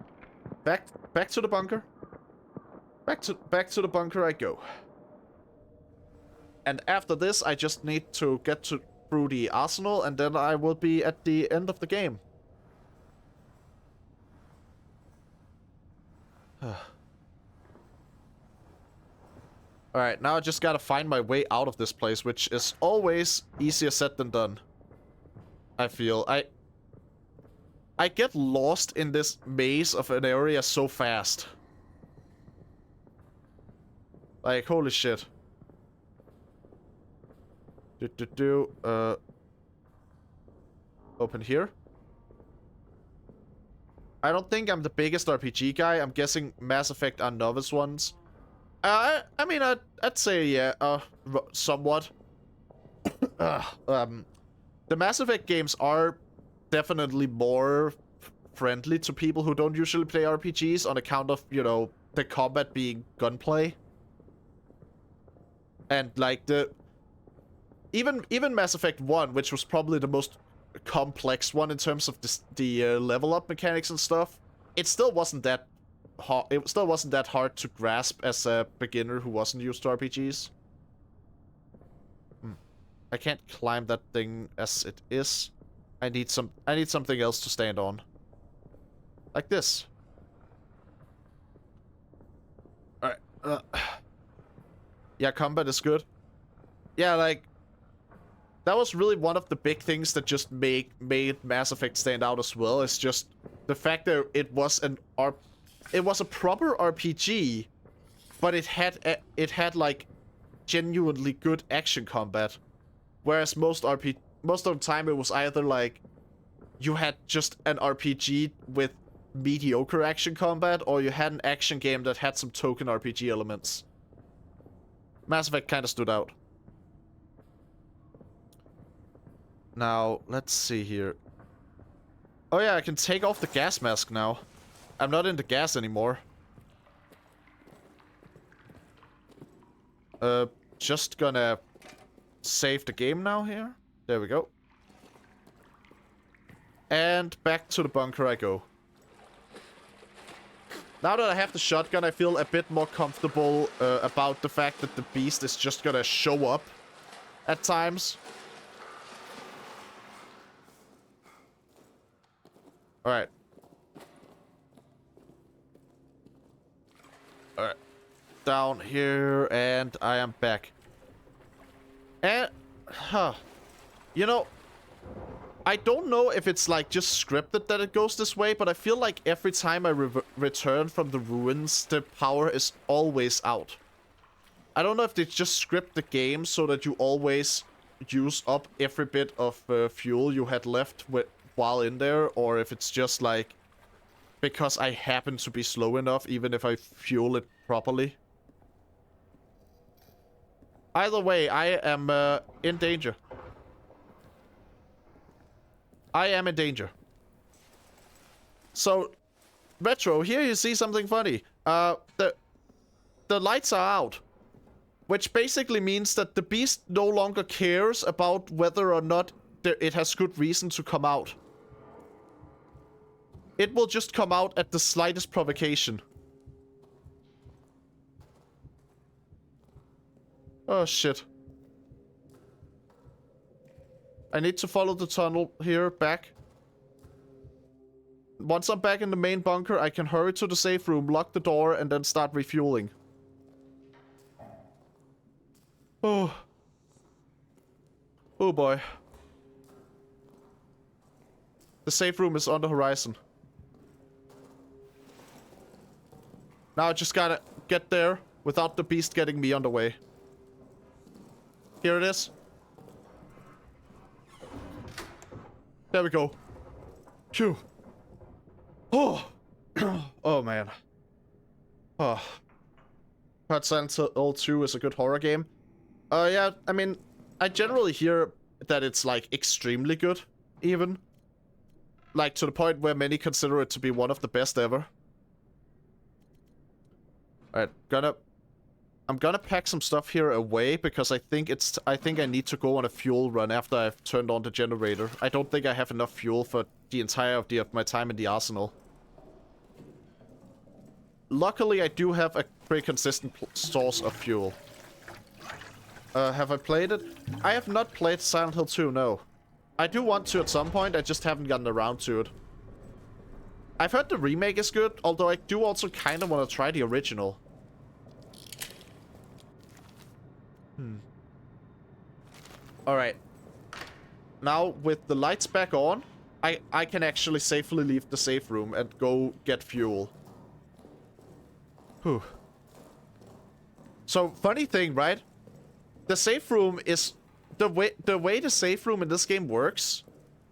back to the bunker. Back to the bunker I go. And after this, I just need to get through the arsenal, and then I will be at the end of the game. Alright, now I just gotta find my way out of this place, which is always easier said than done. I feel. I get lost in this maze of an area so fast. Like, holy shit. Open here. I don't think I'm the biggest RPG guy. I'm guessing Mass Effect are novice ones. I mean, I'd say, yeah, somewhat. The Mass Effect games are definitely more friendly to people who don't usually play RPGs on account of, you know, the combat being gunplay. And, like, even Mass Effect 1, which was probably the most complex one in terms of the level up mechanics and stuff, it still wasn't that hard. It still wasn't that hard to grasp as a beginner who wasn't used to RPGs. I can't climb that thing as it is. I need something else to stand on. Like this. Alright. Yeah, combat is good. Yeah, like, that was really one of the big things that just made Mass Effect stand out as well. It's just the fact that it was a proper RPG, but it had like genuinely good action combat. Whereas most of the time it was either like you had just an RPG with mediocre action combat, or you had an action game that had some token RPG elements. Mass Effect kind of stood out. Now, let's see here. Oh yeah, I can take off the gas mask now. I'm not into gas anymore. Just gonna save the game now here. There we go. And back to the bunker I go. Now that I have the shotgun, I feel a bit more comfortable about the fact that the beast is just gonna show up at times. Alright. Alright. Down here, and I am back. And, you know, I don't know if it's like just scripted that it goes this way, but I feel like every time I return from the ruins, the power is always out. I don't know if they just script the game so that you always use up every bit of fuel you had left while in there, or if it's just like because I happen to be slow enough, even if I fuel it properly. Either way, I am in danger. I am in danger. So, Retro, here you see something funny. The lights are out. Which basically means that the beast no longer cares about whether or not it has good reason to come out. It will just come out at the slightest provocation. Oh, shit. I need to follow the tunnel here, back. Once I'm back in the main bunker, I can hurry to the safe room, lock the door, and then start refueling. Oh. Oh boy. The safe room is on the horizon. Now I just gotta get there without the beast getting me on the way. Here it is. There we go. Phew. Oh. Oh, man. Oh. Heard Silent Hill 2 is a good horror game. Yeah, I mean, I generally hear that it's, like, extremely good, even. Like, to the point where many consider it to be one of the best ever. Alright, I'm gonna pack some stuff here away, because I think I need to go on a fuel run after I've turned on the generator. I don't think I have enough fuel for the entirety of my time in the arsenal. Luckily, I do have a pretty consistent source of fuel. Have I played it? I have not played Silent Hill 2, no. I do want to at some point, I just haven't gotten around to it. I've heard the remake is good, although I do also kind of want to try the original. Alright. Now, with the lights back on, I can actually safely leave the safe room and go get fuel. Whew. So, funny thing, right? The safe room is... The way the safe room in this game works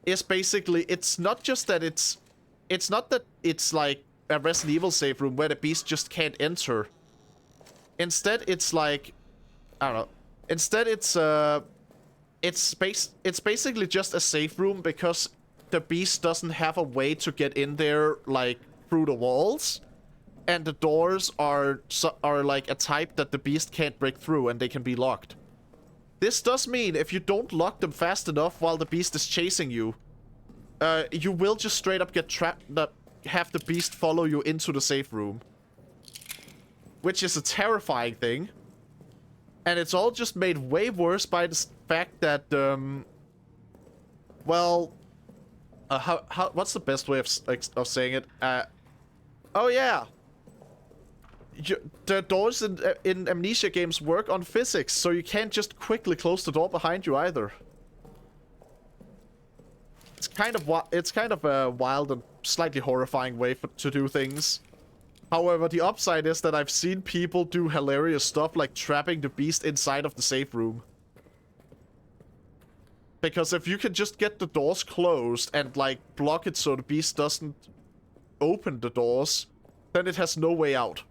is basically... It's not just that it's... It's not that it's like a Resident Evil safe room where the beast just can't enter. Instead, it's like... I don't know. Instead, it's basically just a safe room because the beast doesn't have a way to get in there, like, through the walls. And the doors are like a type that the beast can't break through, and they can be locked. This does mean if you don't lock them fast enough while the beast is chasing you, you will just straight up get trapped, have the beast follow you into the safe room. Which is a terrifying thing. And it's all just made way worse by the fact that, well, what's the best way of saying it? Oh yeah. The doors in Amnesia games work on physics, so you can't just quickly close the door behind you either. It's kind of a wild and slightly horrifying way to do things. However, the upside is that I've seen people do hilarious stuff like trapping the beast inside of the safe room. Because if you can just get the doors closed and like block it so the beast doesn't open the doors, then it has no way out.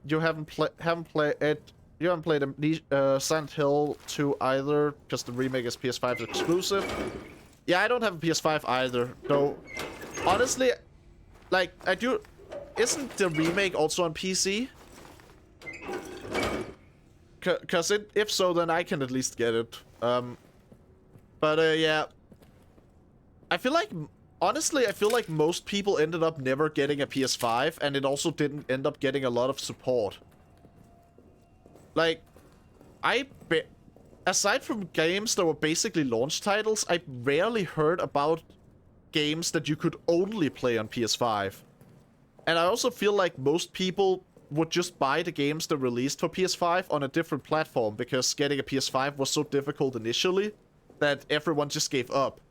You haven't played Silent Hill 2 either, because the remake is PS5 exclusive. Yeah, I don't have a PS5 either, though. Honestly, like, I do... Isn't the remake also on PC? Because if so, then I can at least get it. Yeah. I feel like... Honestly, I feel like most people ended up never getting a PS5, and it also didn't end up getting a lot of support. Like, aside from games that were basically launch titles, I rarely heard about games that you could only play on PS5. And I also feel like most people would just buy the games that released for PS5 on a different platform, because getting a PS5 was so difficult initially that everyone just gave up.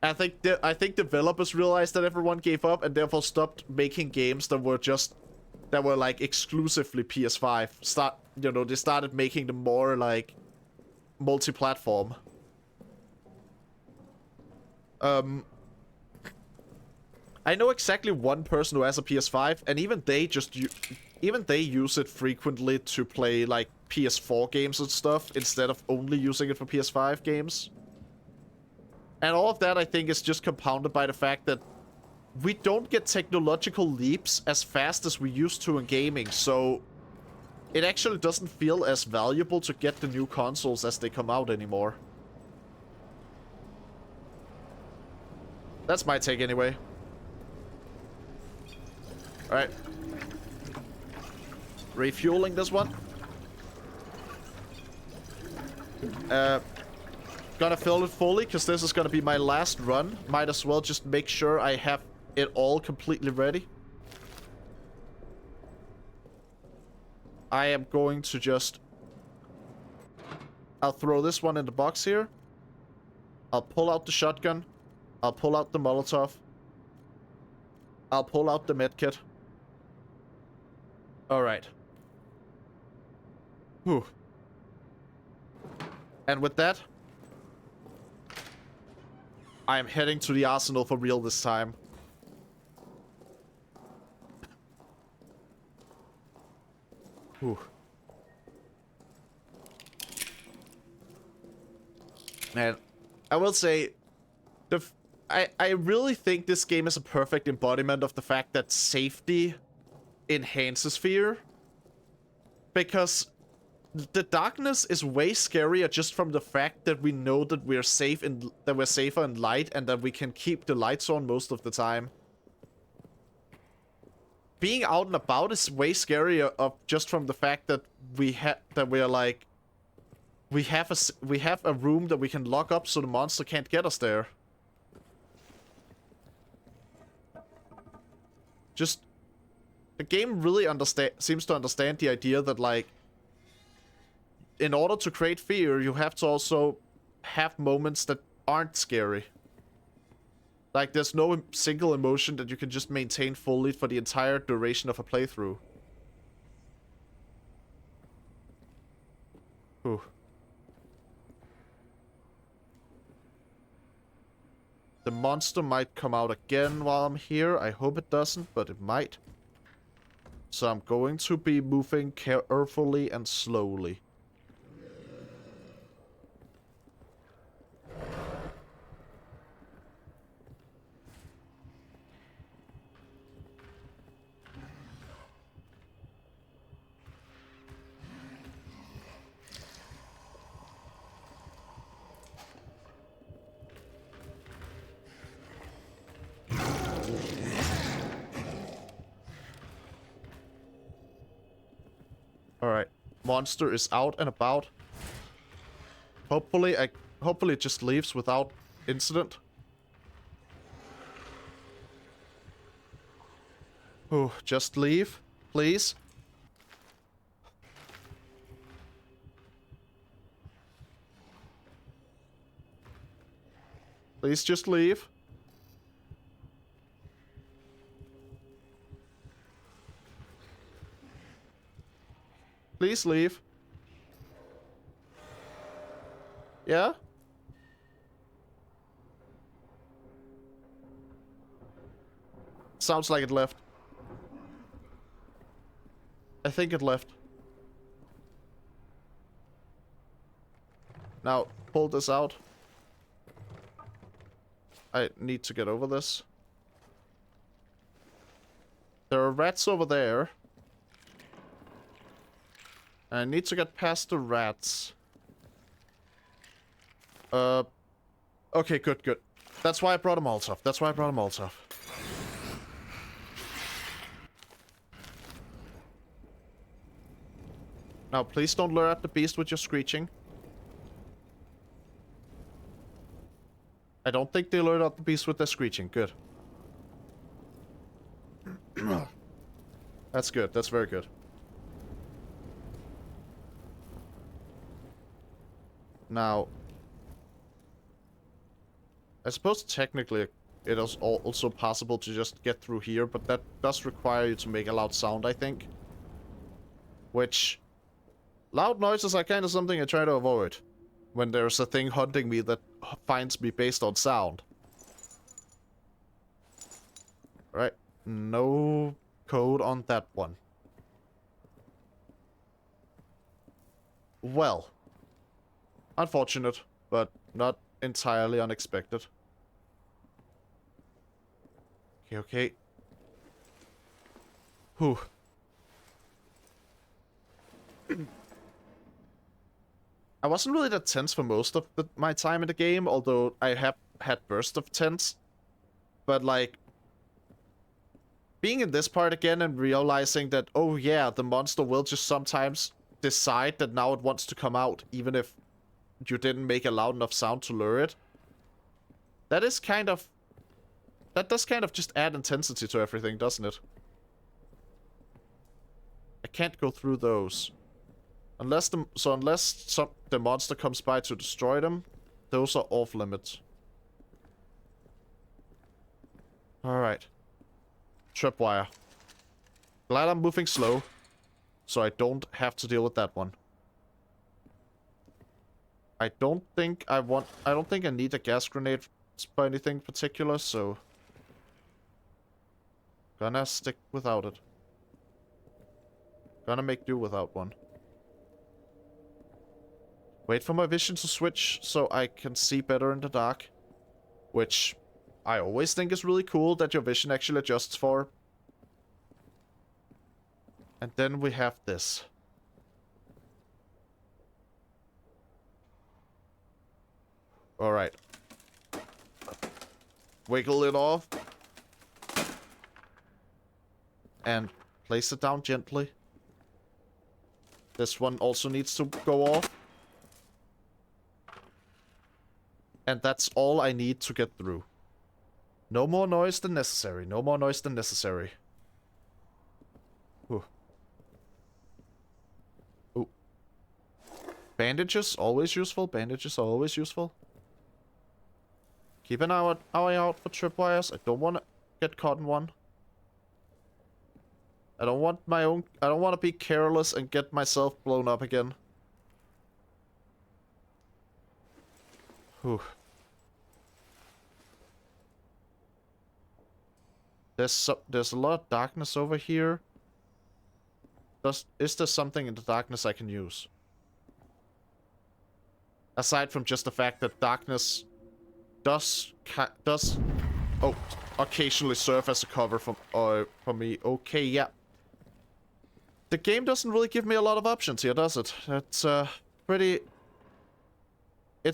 I think developers realized that everyone gave up and therefore stopped making games that were like exclusively PS5. They started making them more like multi-platform. I know exactly one person who has a PS5, and even they use it frequently to play like PS4 games and stuff instead of only using it for PS5 games. And all of that, I think, is just compounded by the fact that we don't get technological leaps as fast as we used to in gaming, so it actually doesn't feel as valuable to get the new consoles as they come out anymore. That's my take anyway. Alright. Refueling this one. Gonna fill it fully, because this is gonna be my last run. Might as well just make sure I have it all completely ready. I am going to just... I'll throw this one in the box here. I'll pull out the shotgun. I'll pull out the Molotov. I'll pull out the medkit. Alright. Whew. And with that, I am heading to the arsenal for real this time. Whew. Man, I will say, I really think this game is a perfect embodiment of the fact that safety enhances fear. Because the darkness is way scarier just from the fact that we know that we're safer in light, and that we can keep the lights on most of the time. Being out and about is way scarier just from the fact that we have a room that we can lock up so the monster can't get us there. Just the game really seems to understand the idea that, like, in order to create fear, you have to also have moments that aren't scary. Like, there's no single emotion that you can just maintain fully for the entire duration of a playthrough. Ooh. The monster might come out again while I'm here. I hope it doesn't, but it might. So I'm going to be moving carefully and slowly. Alright. Monster is out and about. Hopefully it just leaves without incident. Oh, just leave, please. Please just leave. Please leave. Yeah? Sounds like it left. I think it left. Now, pull this out. I need to get over this. There are rats over there. I need to get past the rats. Okay, good. That's why I brought a Molotov. That's why I brought a Molotov. Now, please don't lure out the beast with your screeching. I don't think they lured out the beast with their screeching. Good. That's good. That's very good. Now, I suppose technically it is also possible to just get through here, but that does require you to make a loud sound, I think. Which, loud noises are kind of something I try to avoid when there's a thing hunting me that finds me based on sound. Right, no code on that one. Well, unfortunate, but not entirely unexpected. Okay. Whew. I wasn't really that tense for most of my time in the game, although I have had bursts of tense. But, like, being in this part again and realizing that, oh yeah, the monster will just sometimes decide that now it wants to come out, even if you didn't make a loud enough sound to lure it. That is kind of... That does kind of just add intensity to everything, doesn't it? I can't go through those. Unless the monster comes by to destroy them, those are off limits. Alright. Tripwire. Glad I'm moving slow, so I don't have to deal with that one. I don't think I need a gas grenade for anything particular, so... Gonna stick without it. Gonna make do without one. Wait for my vision to switch so I can see better in the dark. Which I always think is really cool that your vision actually adjusts for. And then we have this. Alright. Wiggle it off. And place it down gently. This one also needs to go off. And that's all I need to get through. No more noise than necessary. No more noise than necessary. Ooh. Ooh. Bandages, always useful. Bandages are always useful. Keep an eye out for tripwires. I don't want to get caught in one. I don't want to be careless and get myself blown up again. Whew. There's a lot of darkness over here. Is there something in the darkness I can use? Aside from just the fact that darkness does occasionally serve as a cover for me. Okay, yeah. The game doesn't really give me a lot of options here, does it? It's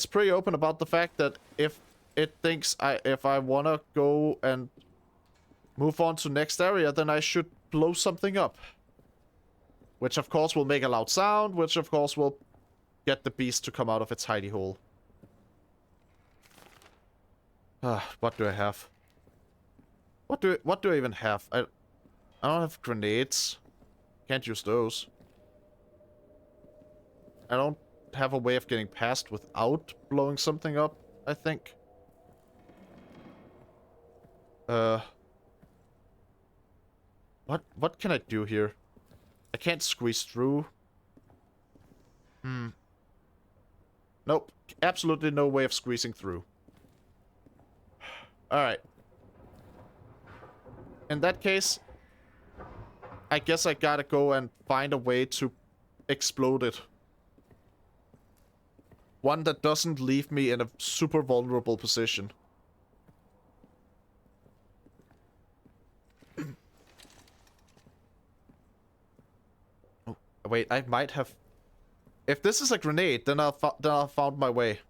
pretty open about the fact that if it thinks if I wanna go and move on to next area, then I should blow something up. Which of course will make a loud sound, which of course will get the beast to come out of its hidey hole. What do I have? What do I even have? I don't have grenades. Can't use those. I don't have a way of getting past without blowing something up, I think. What can I do here? I can't squeeze through. Nope. Absolutely no way of squeezing through. Alright. In that case, I guess I gotta go and find a way to explode it. One that doesn't leave me in a super vulnerable position. Oh, wait, I might have... If this is a grenade, then I'll found my way.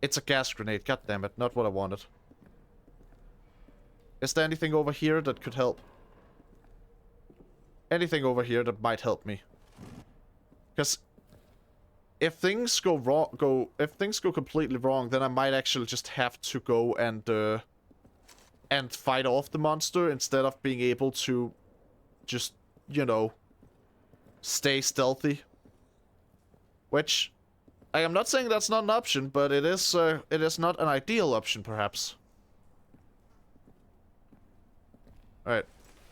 It's a gas grenade, god damn it, not what I wanted. Is there anything over here that could help? Anything over here that might help me? Because if things go wrong, if things go completely wrong, then I might actually just have to go and fight off the monster instead of being able to just, you know, stay stealthy. Which, I am not saying that's not an option, but it is not an ideal option, perhaps. Alright,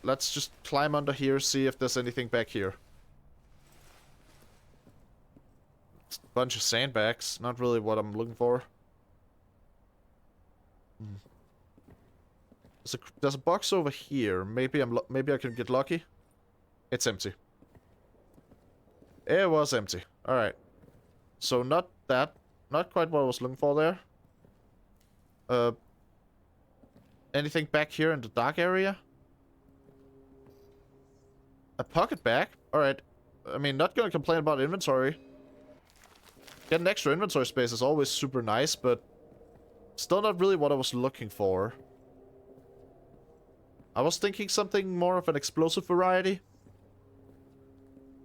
let's just climb under here, see if there's anything back here. It's a bunch of sandbags, not really what I'm looking for. There's a box over here. Maybe I can get lucky. It's empty. It was empty. Alright. So not quite what I was looking for there. Anything back here in the dark area? A pocket bag? Alright. I mean, not gonna complain about inventory. Getting extra inventory space is always super nice, but still not really what I was looking for. I was thinking something more of an explosive variety.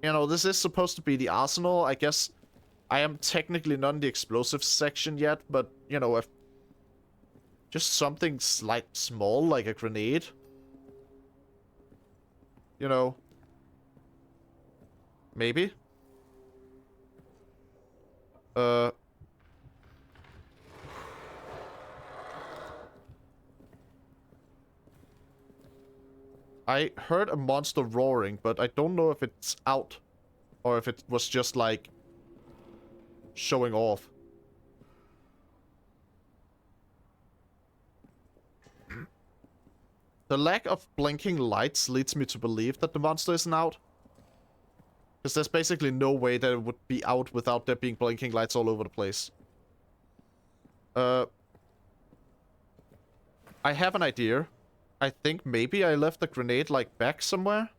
You know, this is supposed to be the arsenal. I guess I am technically not in the explosives section yet, but, you know, if just something small like a grenade. You know. Maybe. I heard a monster roaring, but I don't know if it's out. Or if it was just, like, showing off. The lack of blinking lights leads me to believe that the monster isn't out. Because there's basically no way that it would be out without there being blinking lights all over the place. I have an idea. I think maybe I left the grenade, like, back somewhere.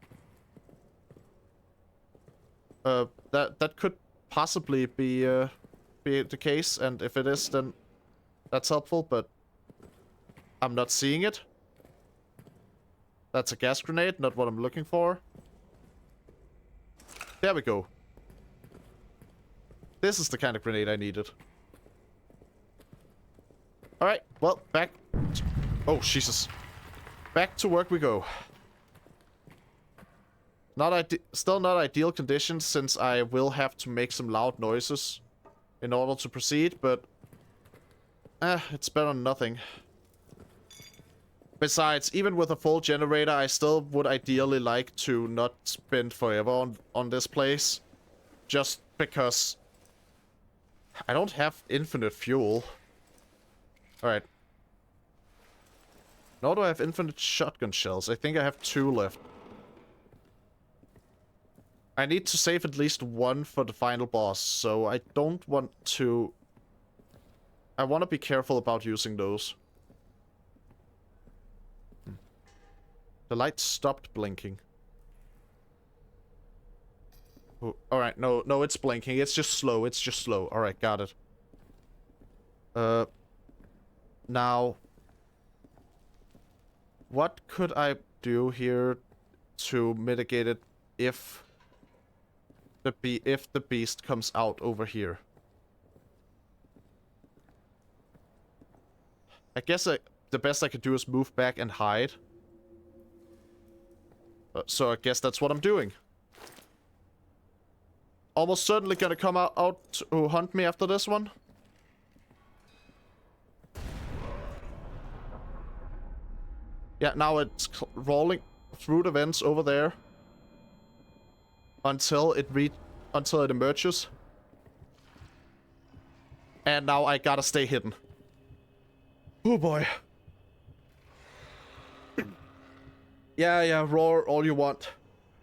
That could possibly be the case, and if it is, then that's helpful, but I'm not seeing it. That's a gas grenade, not what I'm looking for. There we go. This is the kind of grenade I needed. Alright, well, back... Oh, Jesus. Back to work we go. Still not ideal conditions, since I will have to make some loud noises in order to proceed, but... it's better than nothing. Besides, even with a full generator, I still would ideally like to not spend forever on this place. Just because I don't have infinite fuel. Alright. Nor do I have infinite shotgun shells. I think I have 2 left. I need to save at least 1 for the final boss, so I don't want to... I want to be careful about using those. The light stopped blinking. Oh, alright, no, it's blinking. It's just slow. It's just slow. Alright, got it. Now... What could I do here to mitigate it if the beast comes out over here. I guess the best I could do is move back and hide. So I guess that's what I'm doing. Almost certainly gonna come out to hunt me after this one. Yeah, now it's rolling through the vents over there until it emerges. And now I gotta stay hidden. Oh boy. Yeah, roar all you want.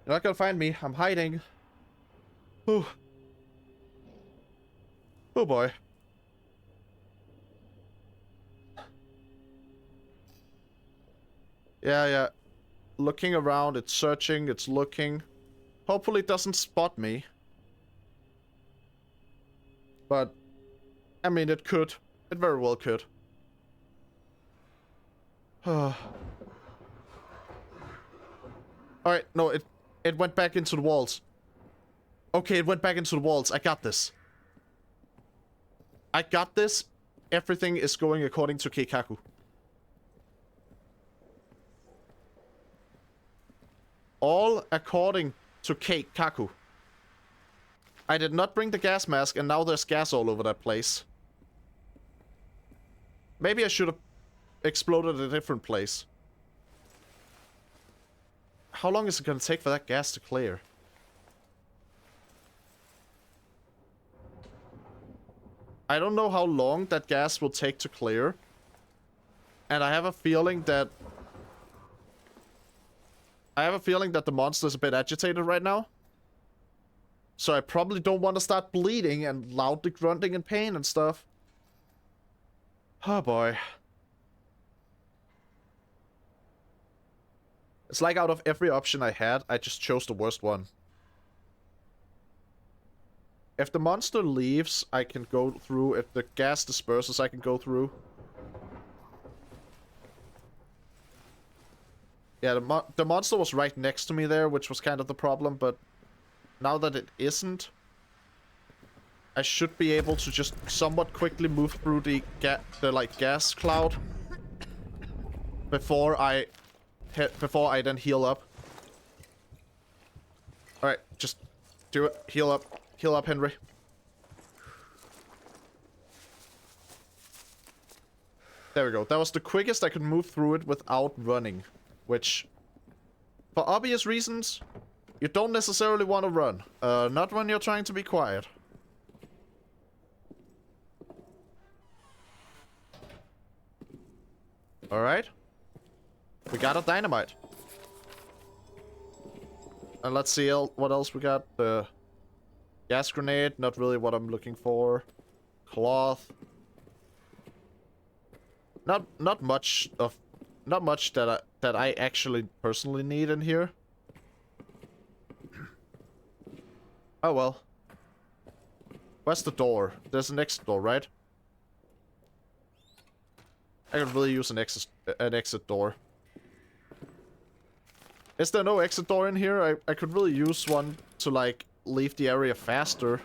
You're not gonna find me. I'm hiding. Ooh. Oh boy. Yeah. Looking around, it's searching, it's looking. Hopefully it doesn't spot me. But, I mean, it could. It very well could. Alright, no, it went back into the walls. Okay, it went back into the walls. I got this. I got this. Everything is going according to Keikaku. All according to Keikaku. I did not bring the gas mask, and now there's gas all over that place. Maybe I should have exploded a different place. How long is it gonna take for that gas to clear? I don't know how long that gas will take to clear. And I have a feeling that... the monster's a bit agitated right now. So I probably don't want to start bleeding and loudly grunting in pain and stuff. Oh boy. It's like out of every option I had, I just chose the worst one. If the monster leaves, I can go through. If the gas disperses, I can go through. Yeah, the monster was right next to me there, which was kind of the problem, but now that it isn't, I should be able to just somewhat quickly move through the gas cloud before I then heal up. Alright, just do it. Heal up. Heal up, Henry. There we go. That was the quickest I could move through it without running. Which, for obvious reasons, you don't necessarily want to run. Not when you're trying to be quiet. Alright. We got a dynamite. And let's see what else we got. The gas grenade, not really what I'm looking for. Cloth. Not much that I actually personally need in here. Oh well. Where's the door? There's an exit door, right? I could really use an exit door. Is there no exit door in here? I could really use one to, like, leave the area faster.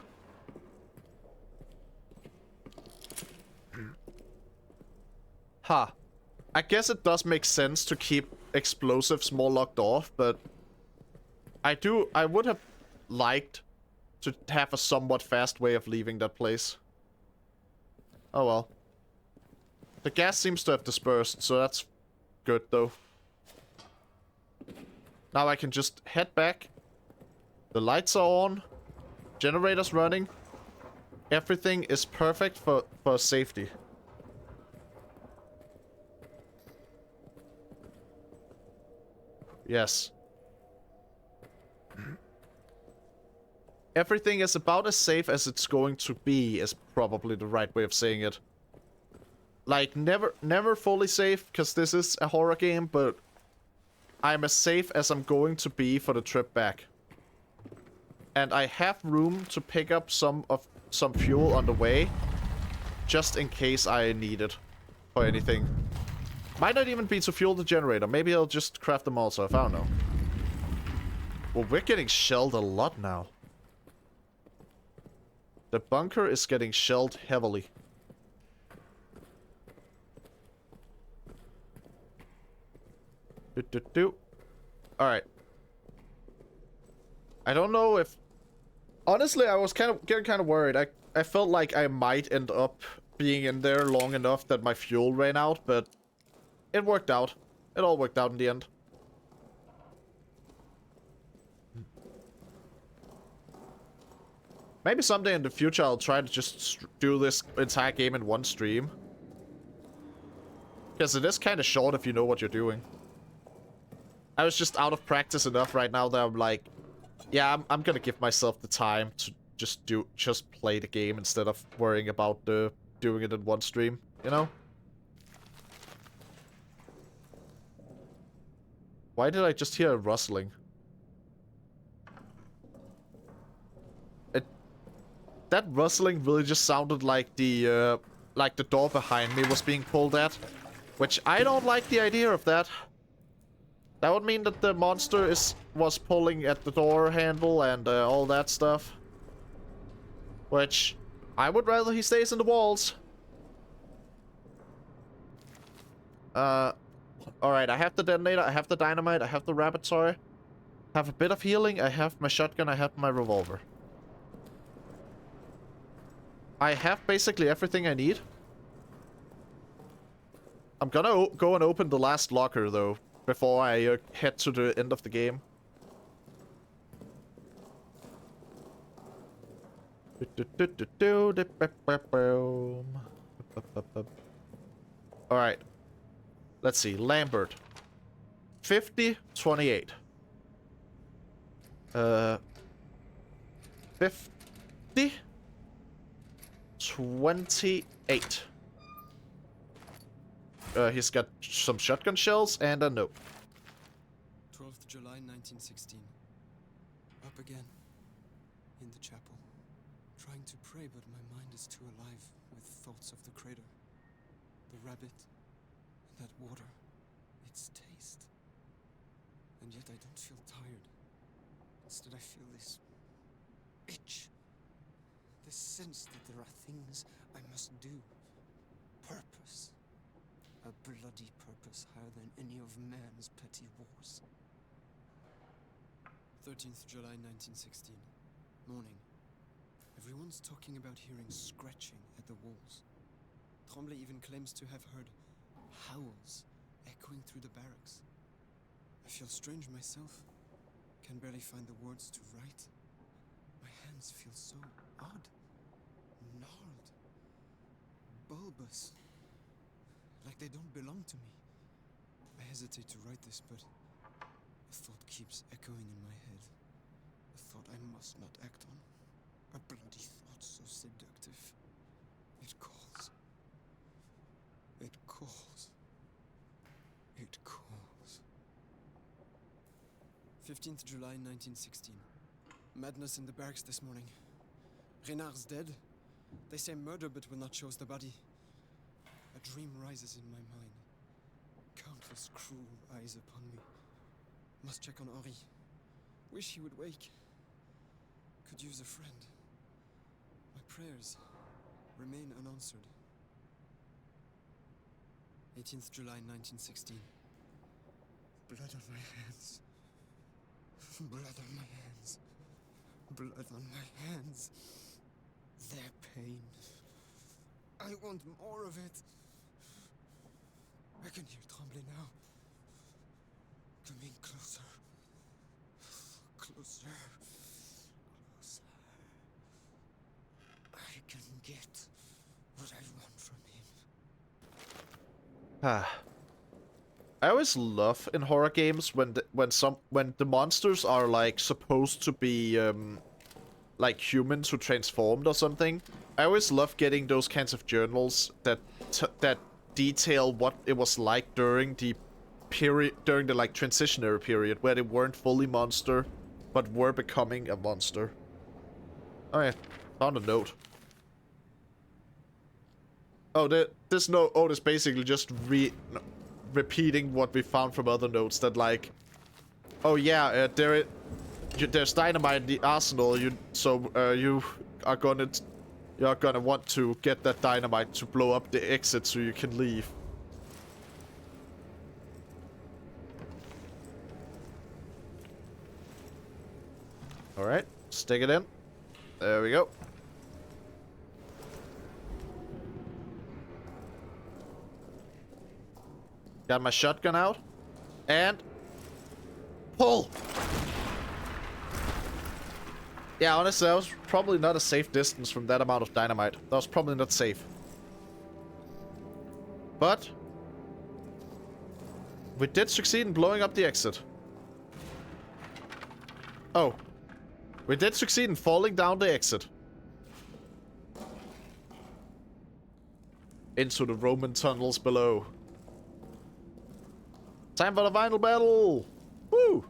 Ha. I guess it does make sense to keep explosives more locked off, but I would have liked to have a somewhat fast way of leaving that place. Oh well. The gas seems to have dispersed, so that's good though. Now I can just head back. The lights are on. Generator's running. Everything is perfect for safety. Yes. Everything is about as safe as it's going to be, is probably the right way of saying it. Like, never fully safe, because this is a horror game, but I'm as safe as I'm going to be for the trip back. And I have room to pick up some fuel on the way, just in case I need it for anything. Might not even be to fuel the generator. Maybe I'll just craft the Molotov. I don't know. Well, we're getting shelled a lot now. The bunker is getting shelled heavily. Alright. I don't know if... Honestly, I was getting kind of worried. I felt like I might end up being in there long enough that my fuel ran out, but it worked out. It all worked out in the end. Maybe someday in the future I'll try to just do this entire game in one stream. Because it is kind of short if you know what you're doing. I was just out of practice enough right now that I'm like, yeah, I'm gonna give myself the time to just play the game instead of worrying about doing it in one stream, you know? Why did I just hear a rustling? That rustling really just sounded like the door behind me was being pulled at. Which I don't like the idea of that. That would mean that the monster was pulling at the door handle and all that stuff. Which, I would rather he stays in the walls. Alright, I have the detonator, I have the dynamite, I have the rabbit toy. I have a bit of healing, I have my shotgun, I have my revolver. I have basically everything I need. I'm gonna go and open the last locker, though, before I head to the end of the game. Alright. Let's see. Lambert. 50, 28. 50, 28. He's got some shotgun shells and a note. 12th July 1916. Up again. In the chapel. Trying to pray, but my mind is too alive with thoughts of the crater. The rabbit. That water. Its taste. And yet I don't feel tired. Instead I feel this itch. This sense that there are things I must do. Purpose. A bloody purpose higher than any of man's petty wars. 13th July 1916. Morning. Everyone's talking about hearing scratching at the walls. Tremblay even claims to have heard howls echoing through the barracks. I feel strange myself. Can barely find the words to write. My hands feel so odd. Gnarled. Bulbous. Like they don't belong to me. I hesitate to write this, but a thought keeps echoing in my head. A thought I must not act on. A bloody thought so seductive. It calls. It calls. It calls. 15th July 1916. Madness in the barracks this morning. Renard's dead. They say murder but will not show us the body. A dream rises in my mind. Countless cruel eyes upon me. Must check on Henri. Wish he would wake. Could use a friend. My prayers remain unanswered. 18th July 1916. Blood on my hands. Blood on my hands. Blood on my hands. Their pain. I want more of it. I can hear Tremblay now. Coming closer. Closer. Closer. I can get what I want from him. I always love in horror games when the monsters are like supposed to be like humans who transformed or something. I always love getting those kinds of journals that detail what it was like during the like transitionary period where they weren't fully monster but were becoming a monster. Oh yeah, found a note. Oh, this note is basically just repeating what we found from other notes that like, oh yeah, there's dynamite in the arsenal. You are gonna want to get that dynamite to blow up the exit so you can leave. All right, stick it in. There we go. Got my shotgun out. And... pull! Yeah, honestly, that was probably not a safe distance from that amount of dynamite. That was probably not safe. But... we did succeed in blowing up the exit. Oh. We did succeed in falling down the exit. Into the Roman tunnels below. Time for the final battle! Woo!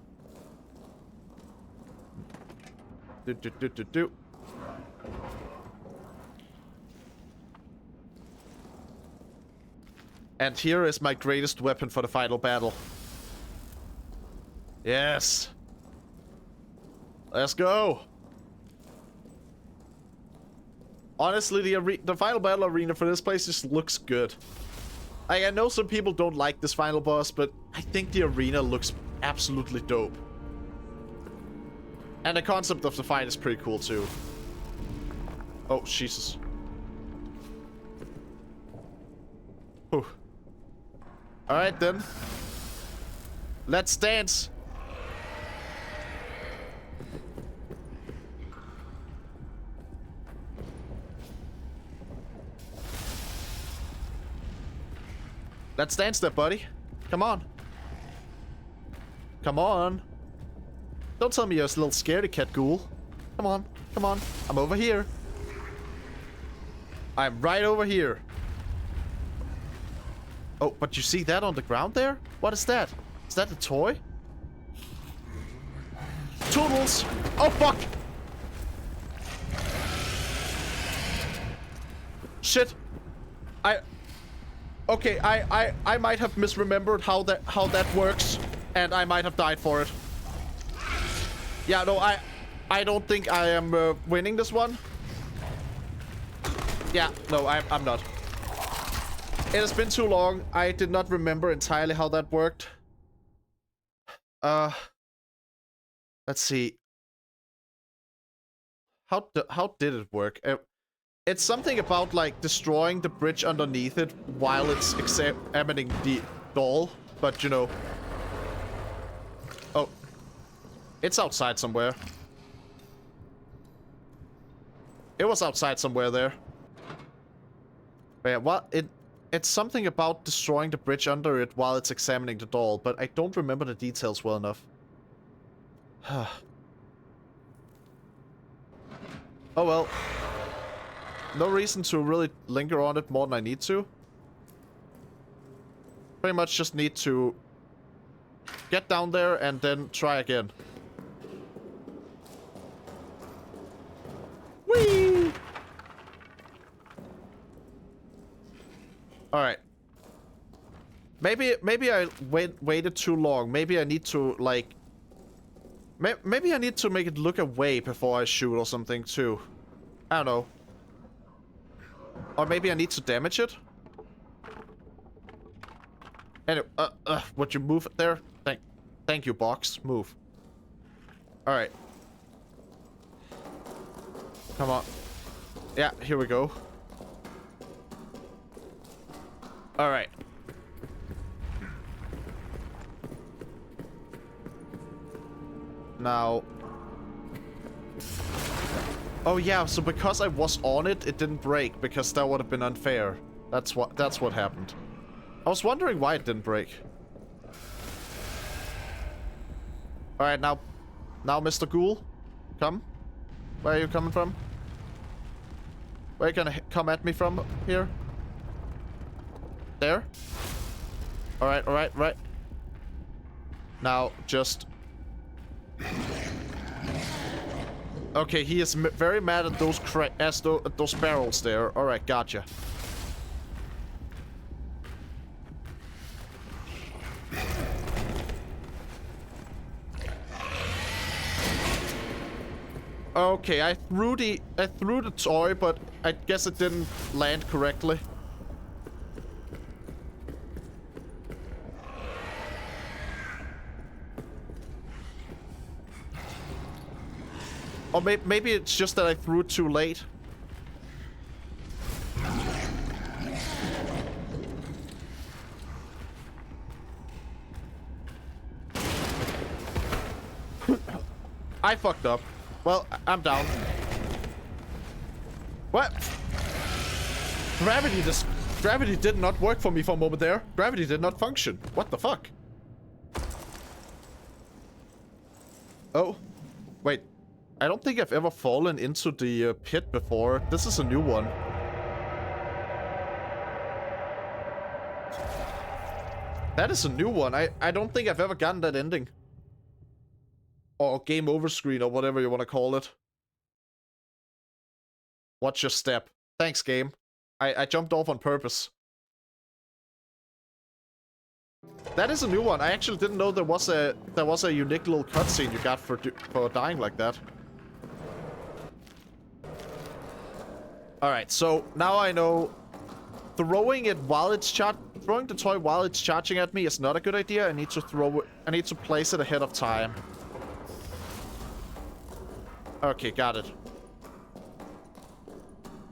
Do. And here is my greatest weapon for the final battle. Yes! Let's go! Honestly, the final battle arena for this place just looks good. I know some people don't like this final boss, but I think the arena looks absolutely dope. And the concept of the fight is pretty cool too. Oh, Jesus. Whew. Alright then. Let's dance! Let's dance there, buddy. Come on. Come on. Don't tell me you're a little scaredy cat ghoul. Come on. Come on. I'm over here. I'm right over here. Oh, but you see that on the ground there? What is that? Is that a toy? Toodles! Oh, fuck! Shit. Okay, I might have misremembered how that works, and I might have died for it. Yeah, no, I don't think I am winning this one. Yeah, no, I'm not. It has been too long. I did not remember entirely how that worked. Let's see. How did it work? It's something about, like, destroying the bridge underneath it while it's examining the doll, but, you know... Oh. It's outside somewhere. It was outside somewhere there. But yeah, what? It's something about destroying the bridge under it while it's examining the doll, but I don't remember the details well enough. Oh well. No reason to really linger on it more than I need to. Pretty much just need to get down there and then try again. Whee! Alright. Maybe I waited too long. Maybe I need to, like... Maybe I need to make it look away before I shoot or something, too. I don't know. Or maybe I need to damage it? Anyway, would you move there? Thank you, box. Move. Alright. Come on. Yeah, here we go. Alright. Now... Oh yeah, so because I was on it, it didn't break, because that would have been unfair. That's what happened. I was wondering why it didn't break. Alright, now, Mr. Ghoul, come. Where are you coming from? Where are you gonna come at me from here? There? Alright, right. Now, just... Okay, he is very mad at those those barrels there. Alright, gotcha. Okay, I threw the toy, but I guess it didn't land correctly. Or maybe it's just that I threw it too late. I fucked up. Well, I'm down. What? Gravity did not work for me for a moment there. Gravity did not function. What the fuck? Oh. Wait. I don't think I've ever fallen into the pit before. This is a new one. That is a new one. I don't think I've ever gotten that ending. Or game over screen, or whatever you want to call it. Watch your step. Thanks, game. I jumped off on purpose. That is a new one. I actually didn't know there was a unique little cutscene you got for dying like that. Alright, so now I know throwing the toy while it's charging at me is not a good idea. I need to place it ahead of time. Okay, got it.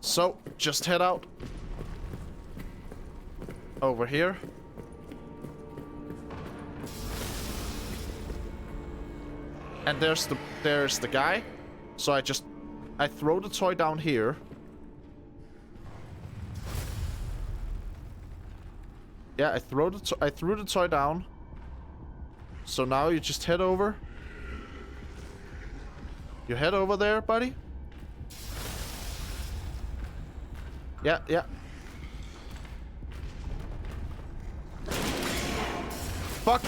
So, just head out. Over here. And there's the guy. So I throw the toy down here. Yeah, I threw the toy down. So now you just head over. You head over there, buddy. Yeah, yeah. Fuck.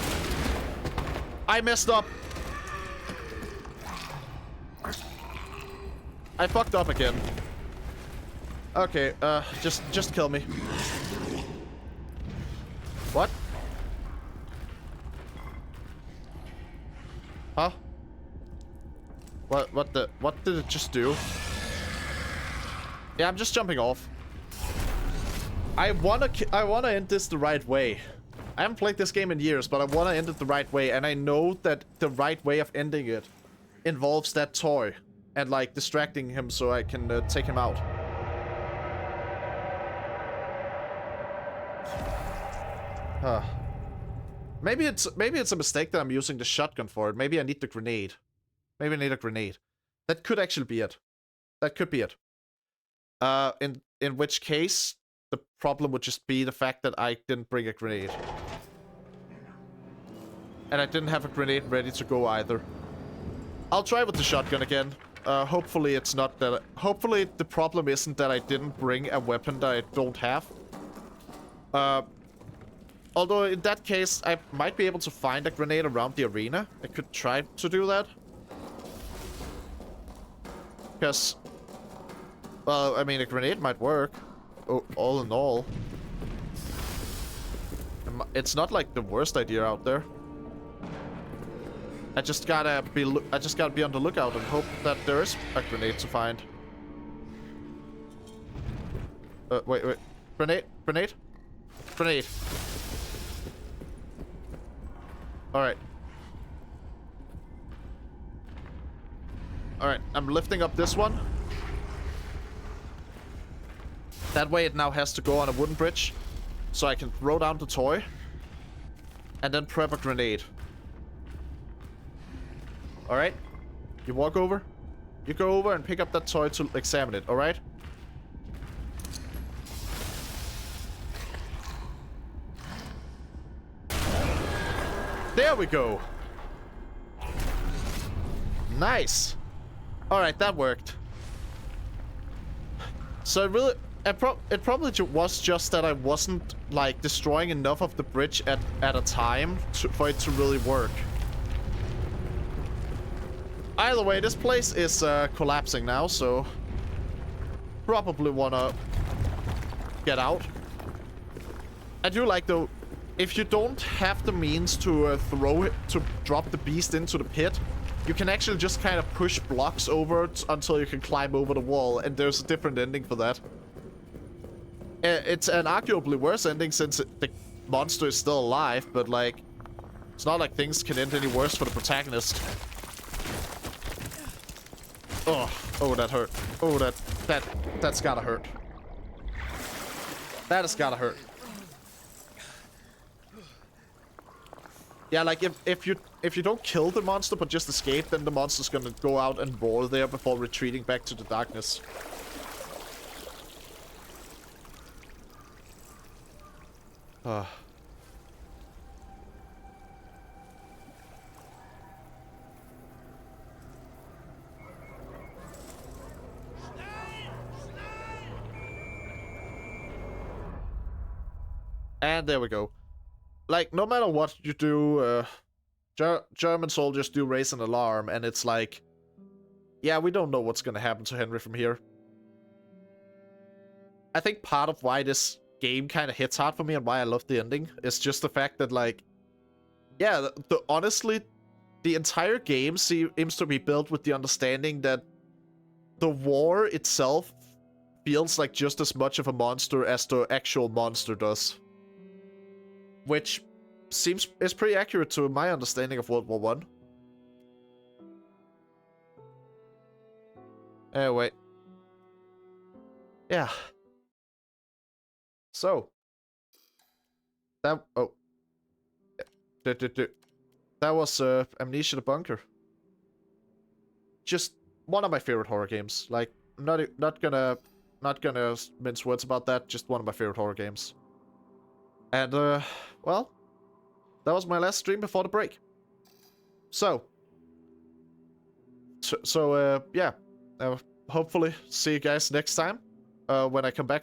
I messed up. I fucked up again. Okay, just kill me. What? Huh? What did it just do? Yeah, I'm just jumping off. I wanna end this the right way. I haven't played this game in years, but I wanna end it the right way, and I know that the right way of ending it involves that toy and like distracting him so I can take him out. Maybe it's a mistake that I'm using the shotgun for it. Maybe I need the grenade. Maybe I need a grenade. That could actually be it. That could be it. In which case, the problem would just be the fact that I didn't bring a grenade. And I didn't have a grenade ready to go either. I'll try with the shotgun again. Hopefully it's not that... Hopefully the problem isn't that I didn't bring a weapon that I don't have. Although in that case, I might be able to find a grenade around the arena. I could try to do that. Because... Well, I mean, a grenade might work. All in all. It's not like the worst idea out there. I just gotta be on the lookout and hope that there is a grenade to find. Wait. Grenade. Alright. Alright, I'm lifting up this one. That way it now has to go on a wooden bridge. So I can throw down the toy. And then prep a grenade. Alright. You walk over. You go over and pick up that toy to examine it, alright? There we go. Nice. Alright, that worked. So it probably was just that I wasn't, like, destroying enough of the bridge at a time for it to really work. Either way, this place is collapsing now, so... Probably wanna... get out. I do like, though, if you don't have the means to drop the beast into the pit, you can actually just kind of push blocks over it until you can climb over the wall, and there's a different ending for that. It's an arguably worse ending since the monster is still alive, but like, it's not like things can end any worse for the protagonist. Oh, that hurt. Oh, that's gotta hurt. That has gotta hurt. Yeah, like if you don't kill the monster but just escape, then the monster's gonna go out and roar there before retreating back to the darkness. And there we go. Like, no matter what you do, German soldiers do raise an alarm, and it's like, yeah, we don't know what's gonna happen to Henry from here. I think part of why this game kind of hits hard for me and why I love the ending is just the fact that, like, yeah, honestly, the entire game seems to be built with the understanding that the war itself feels like just as much of a monster as the actual monster does. Which is pretty accurate to my understanding of World War One. Anyway. Yeah. So. That was Amnesia the Bunker. Just one of my favorite horror games. Like, I'm not gonna mince words about that. Just one of my favorite horror games. And well, that was my last stream before the break. So yeah, hopefully see you guys next time when I come back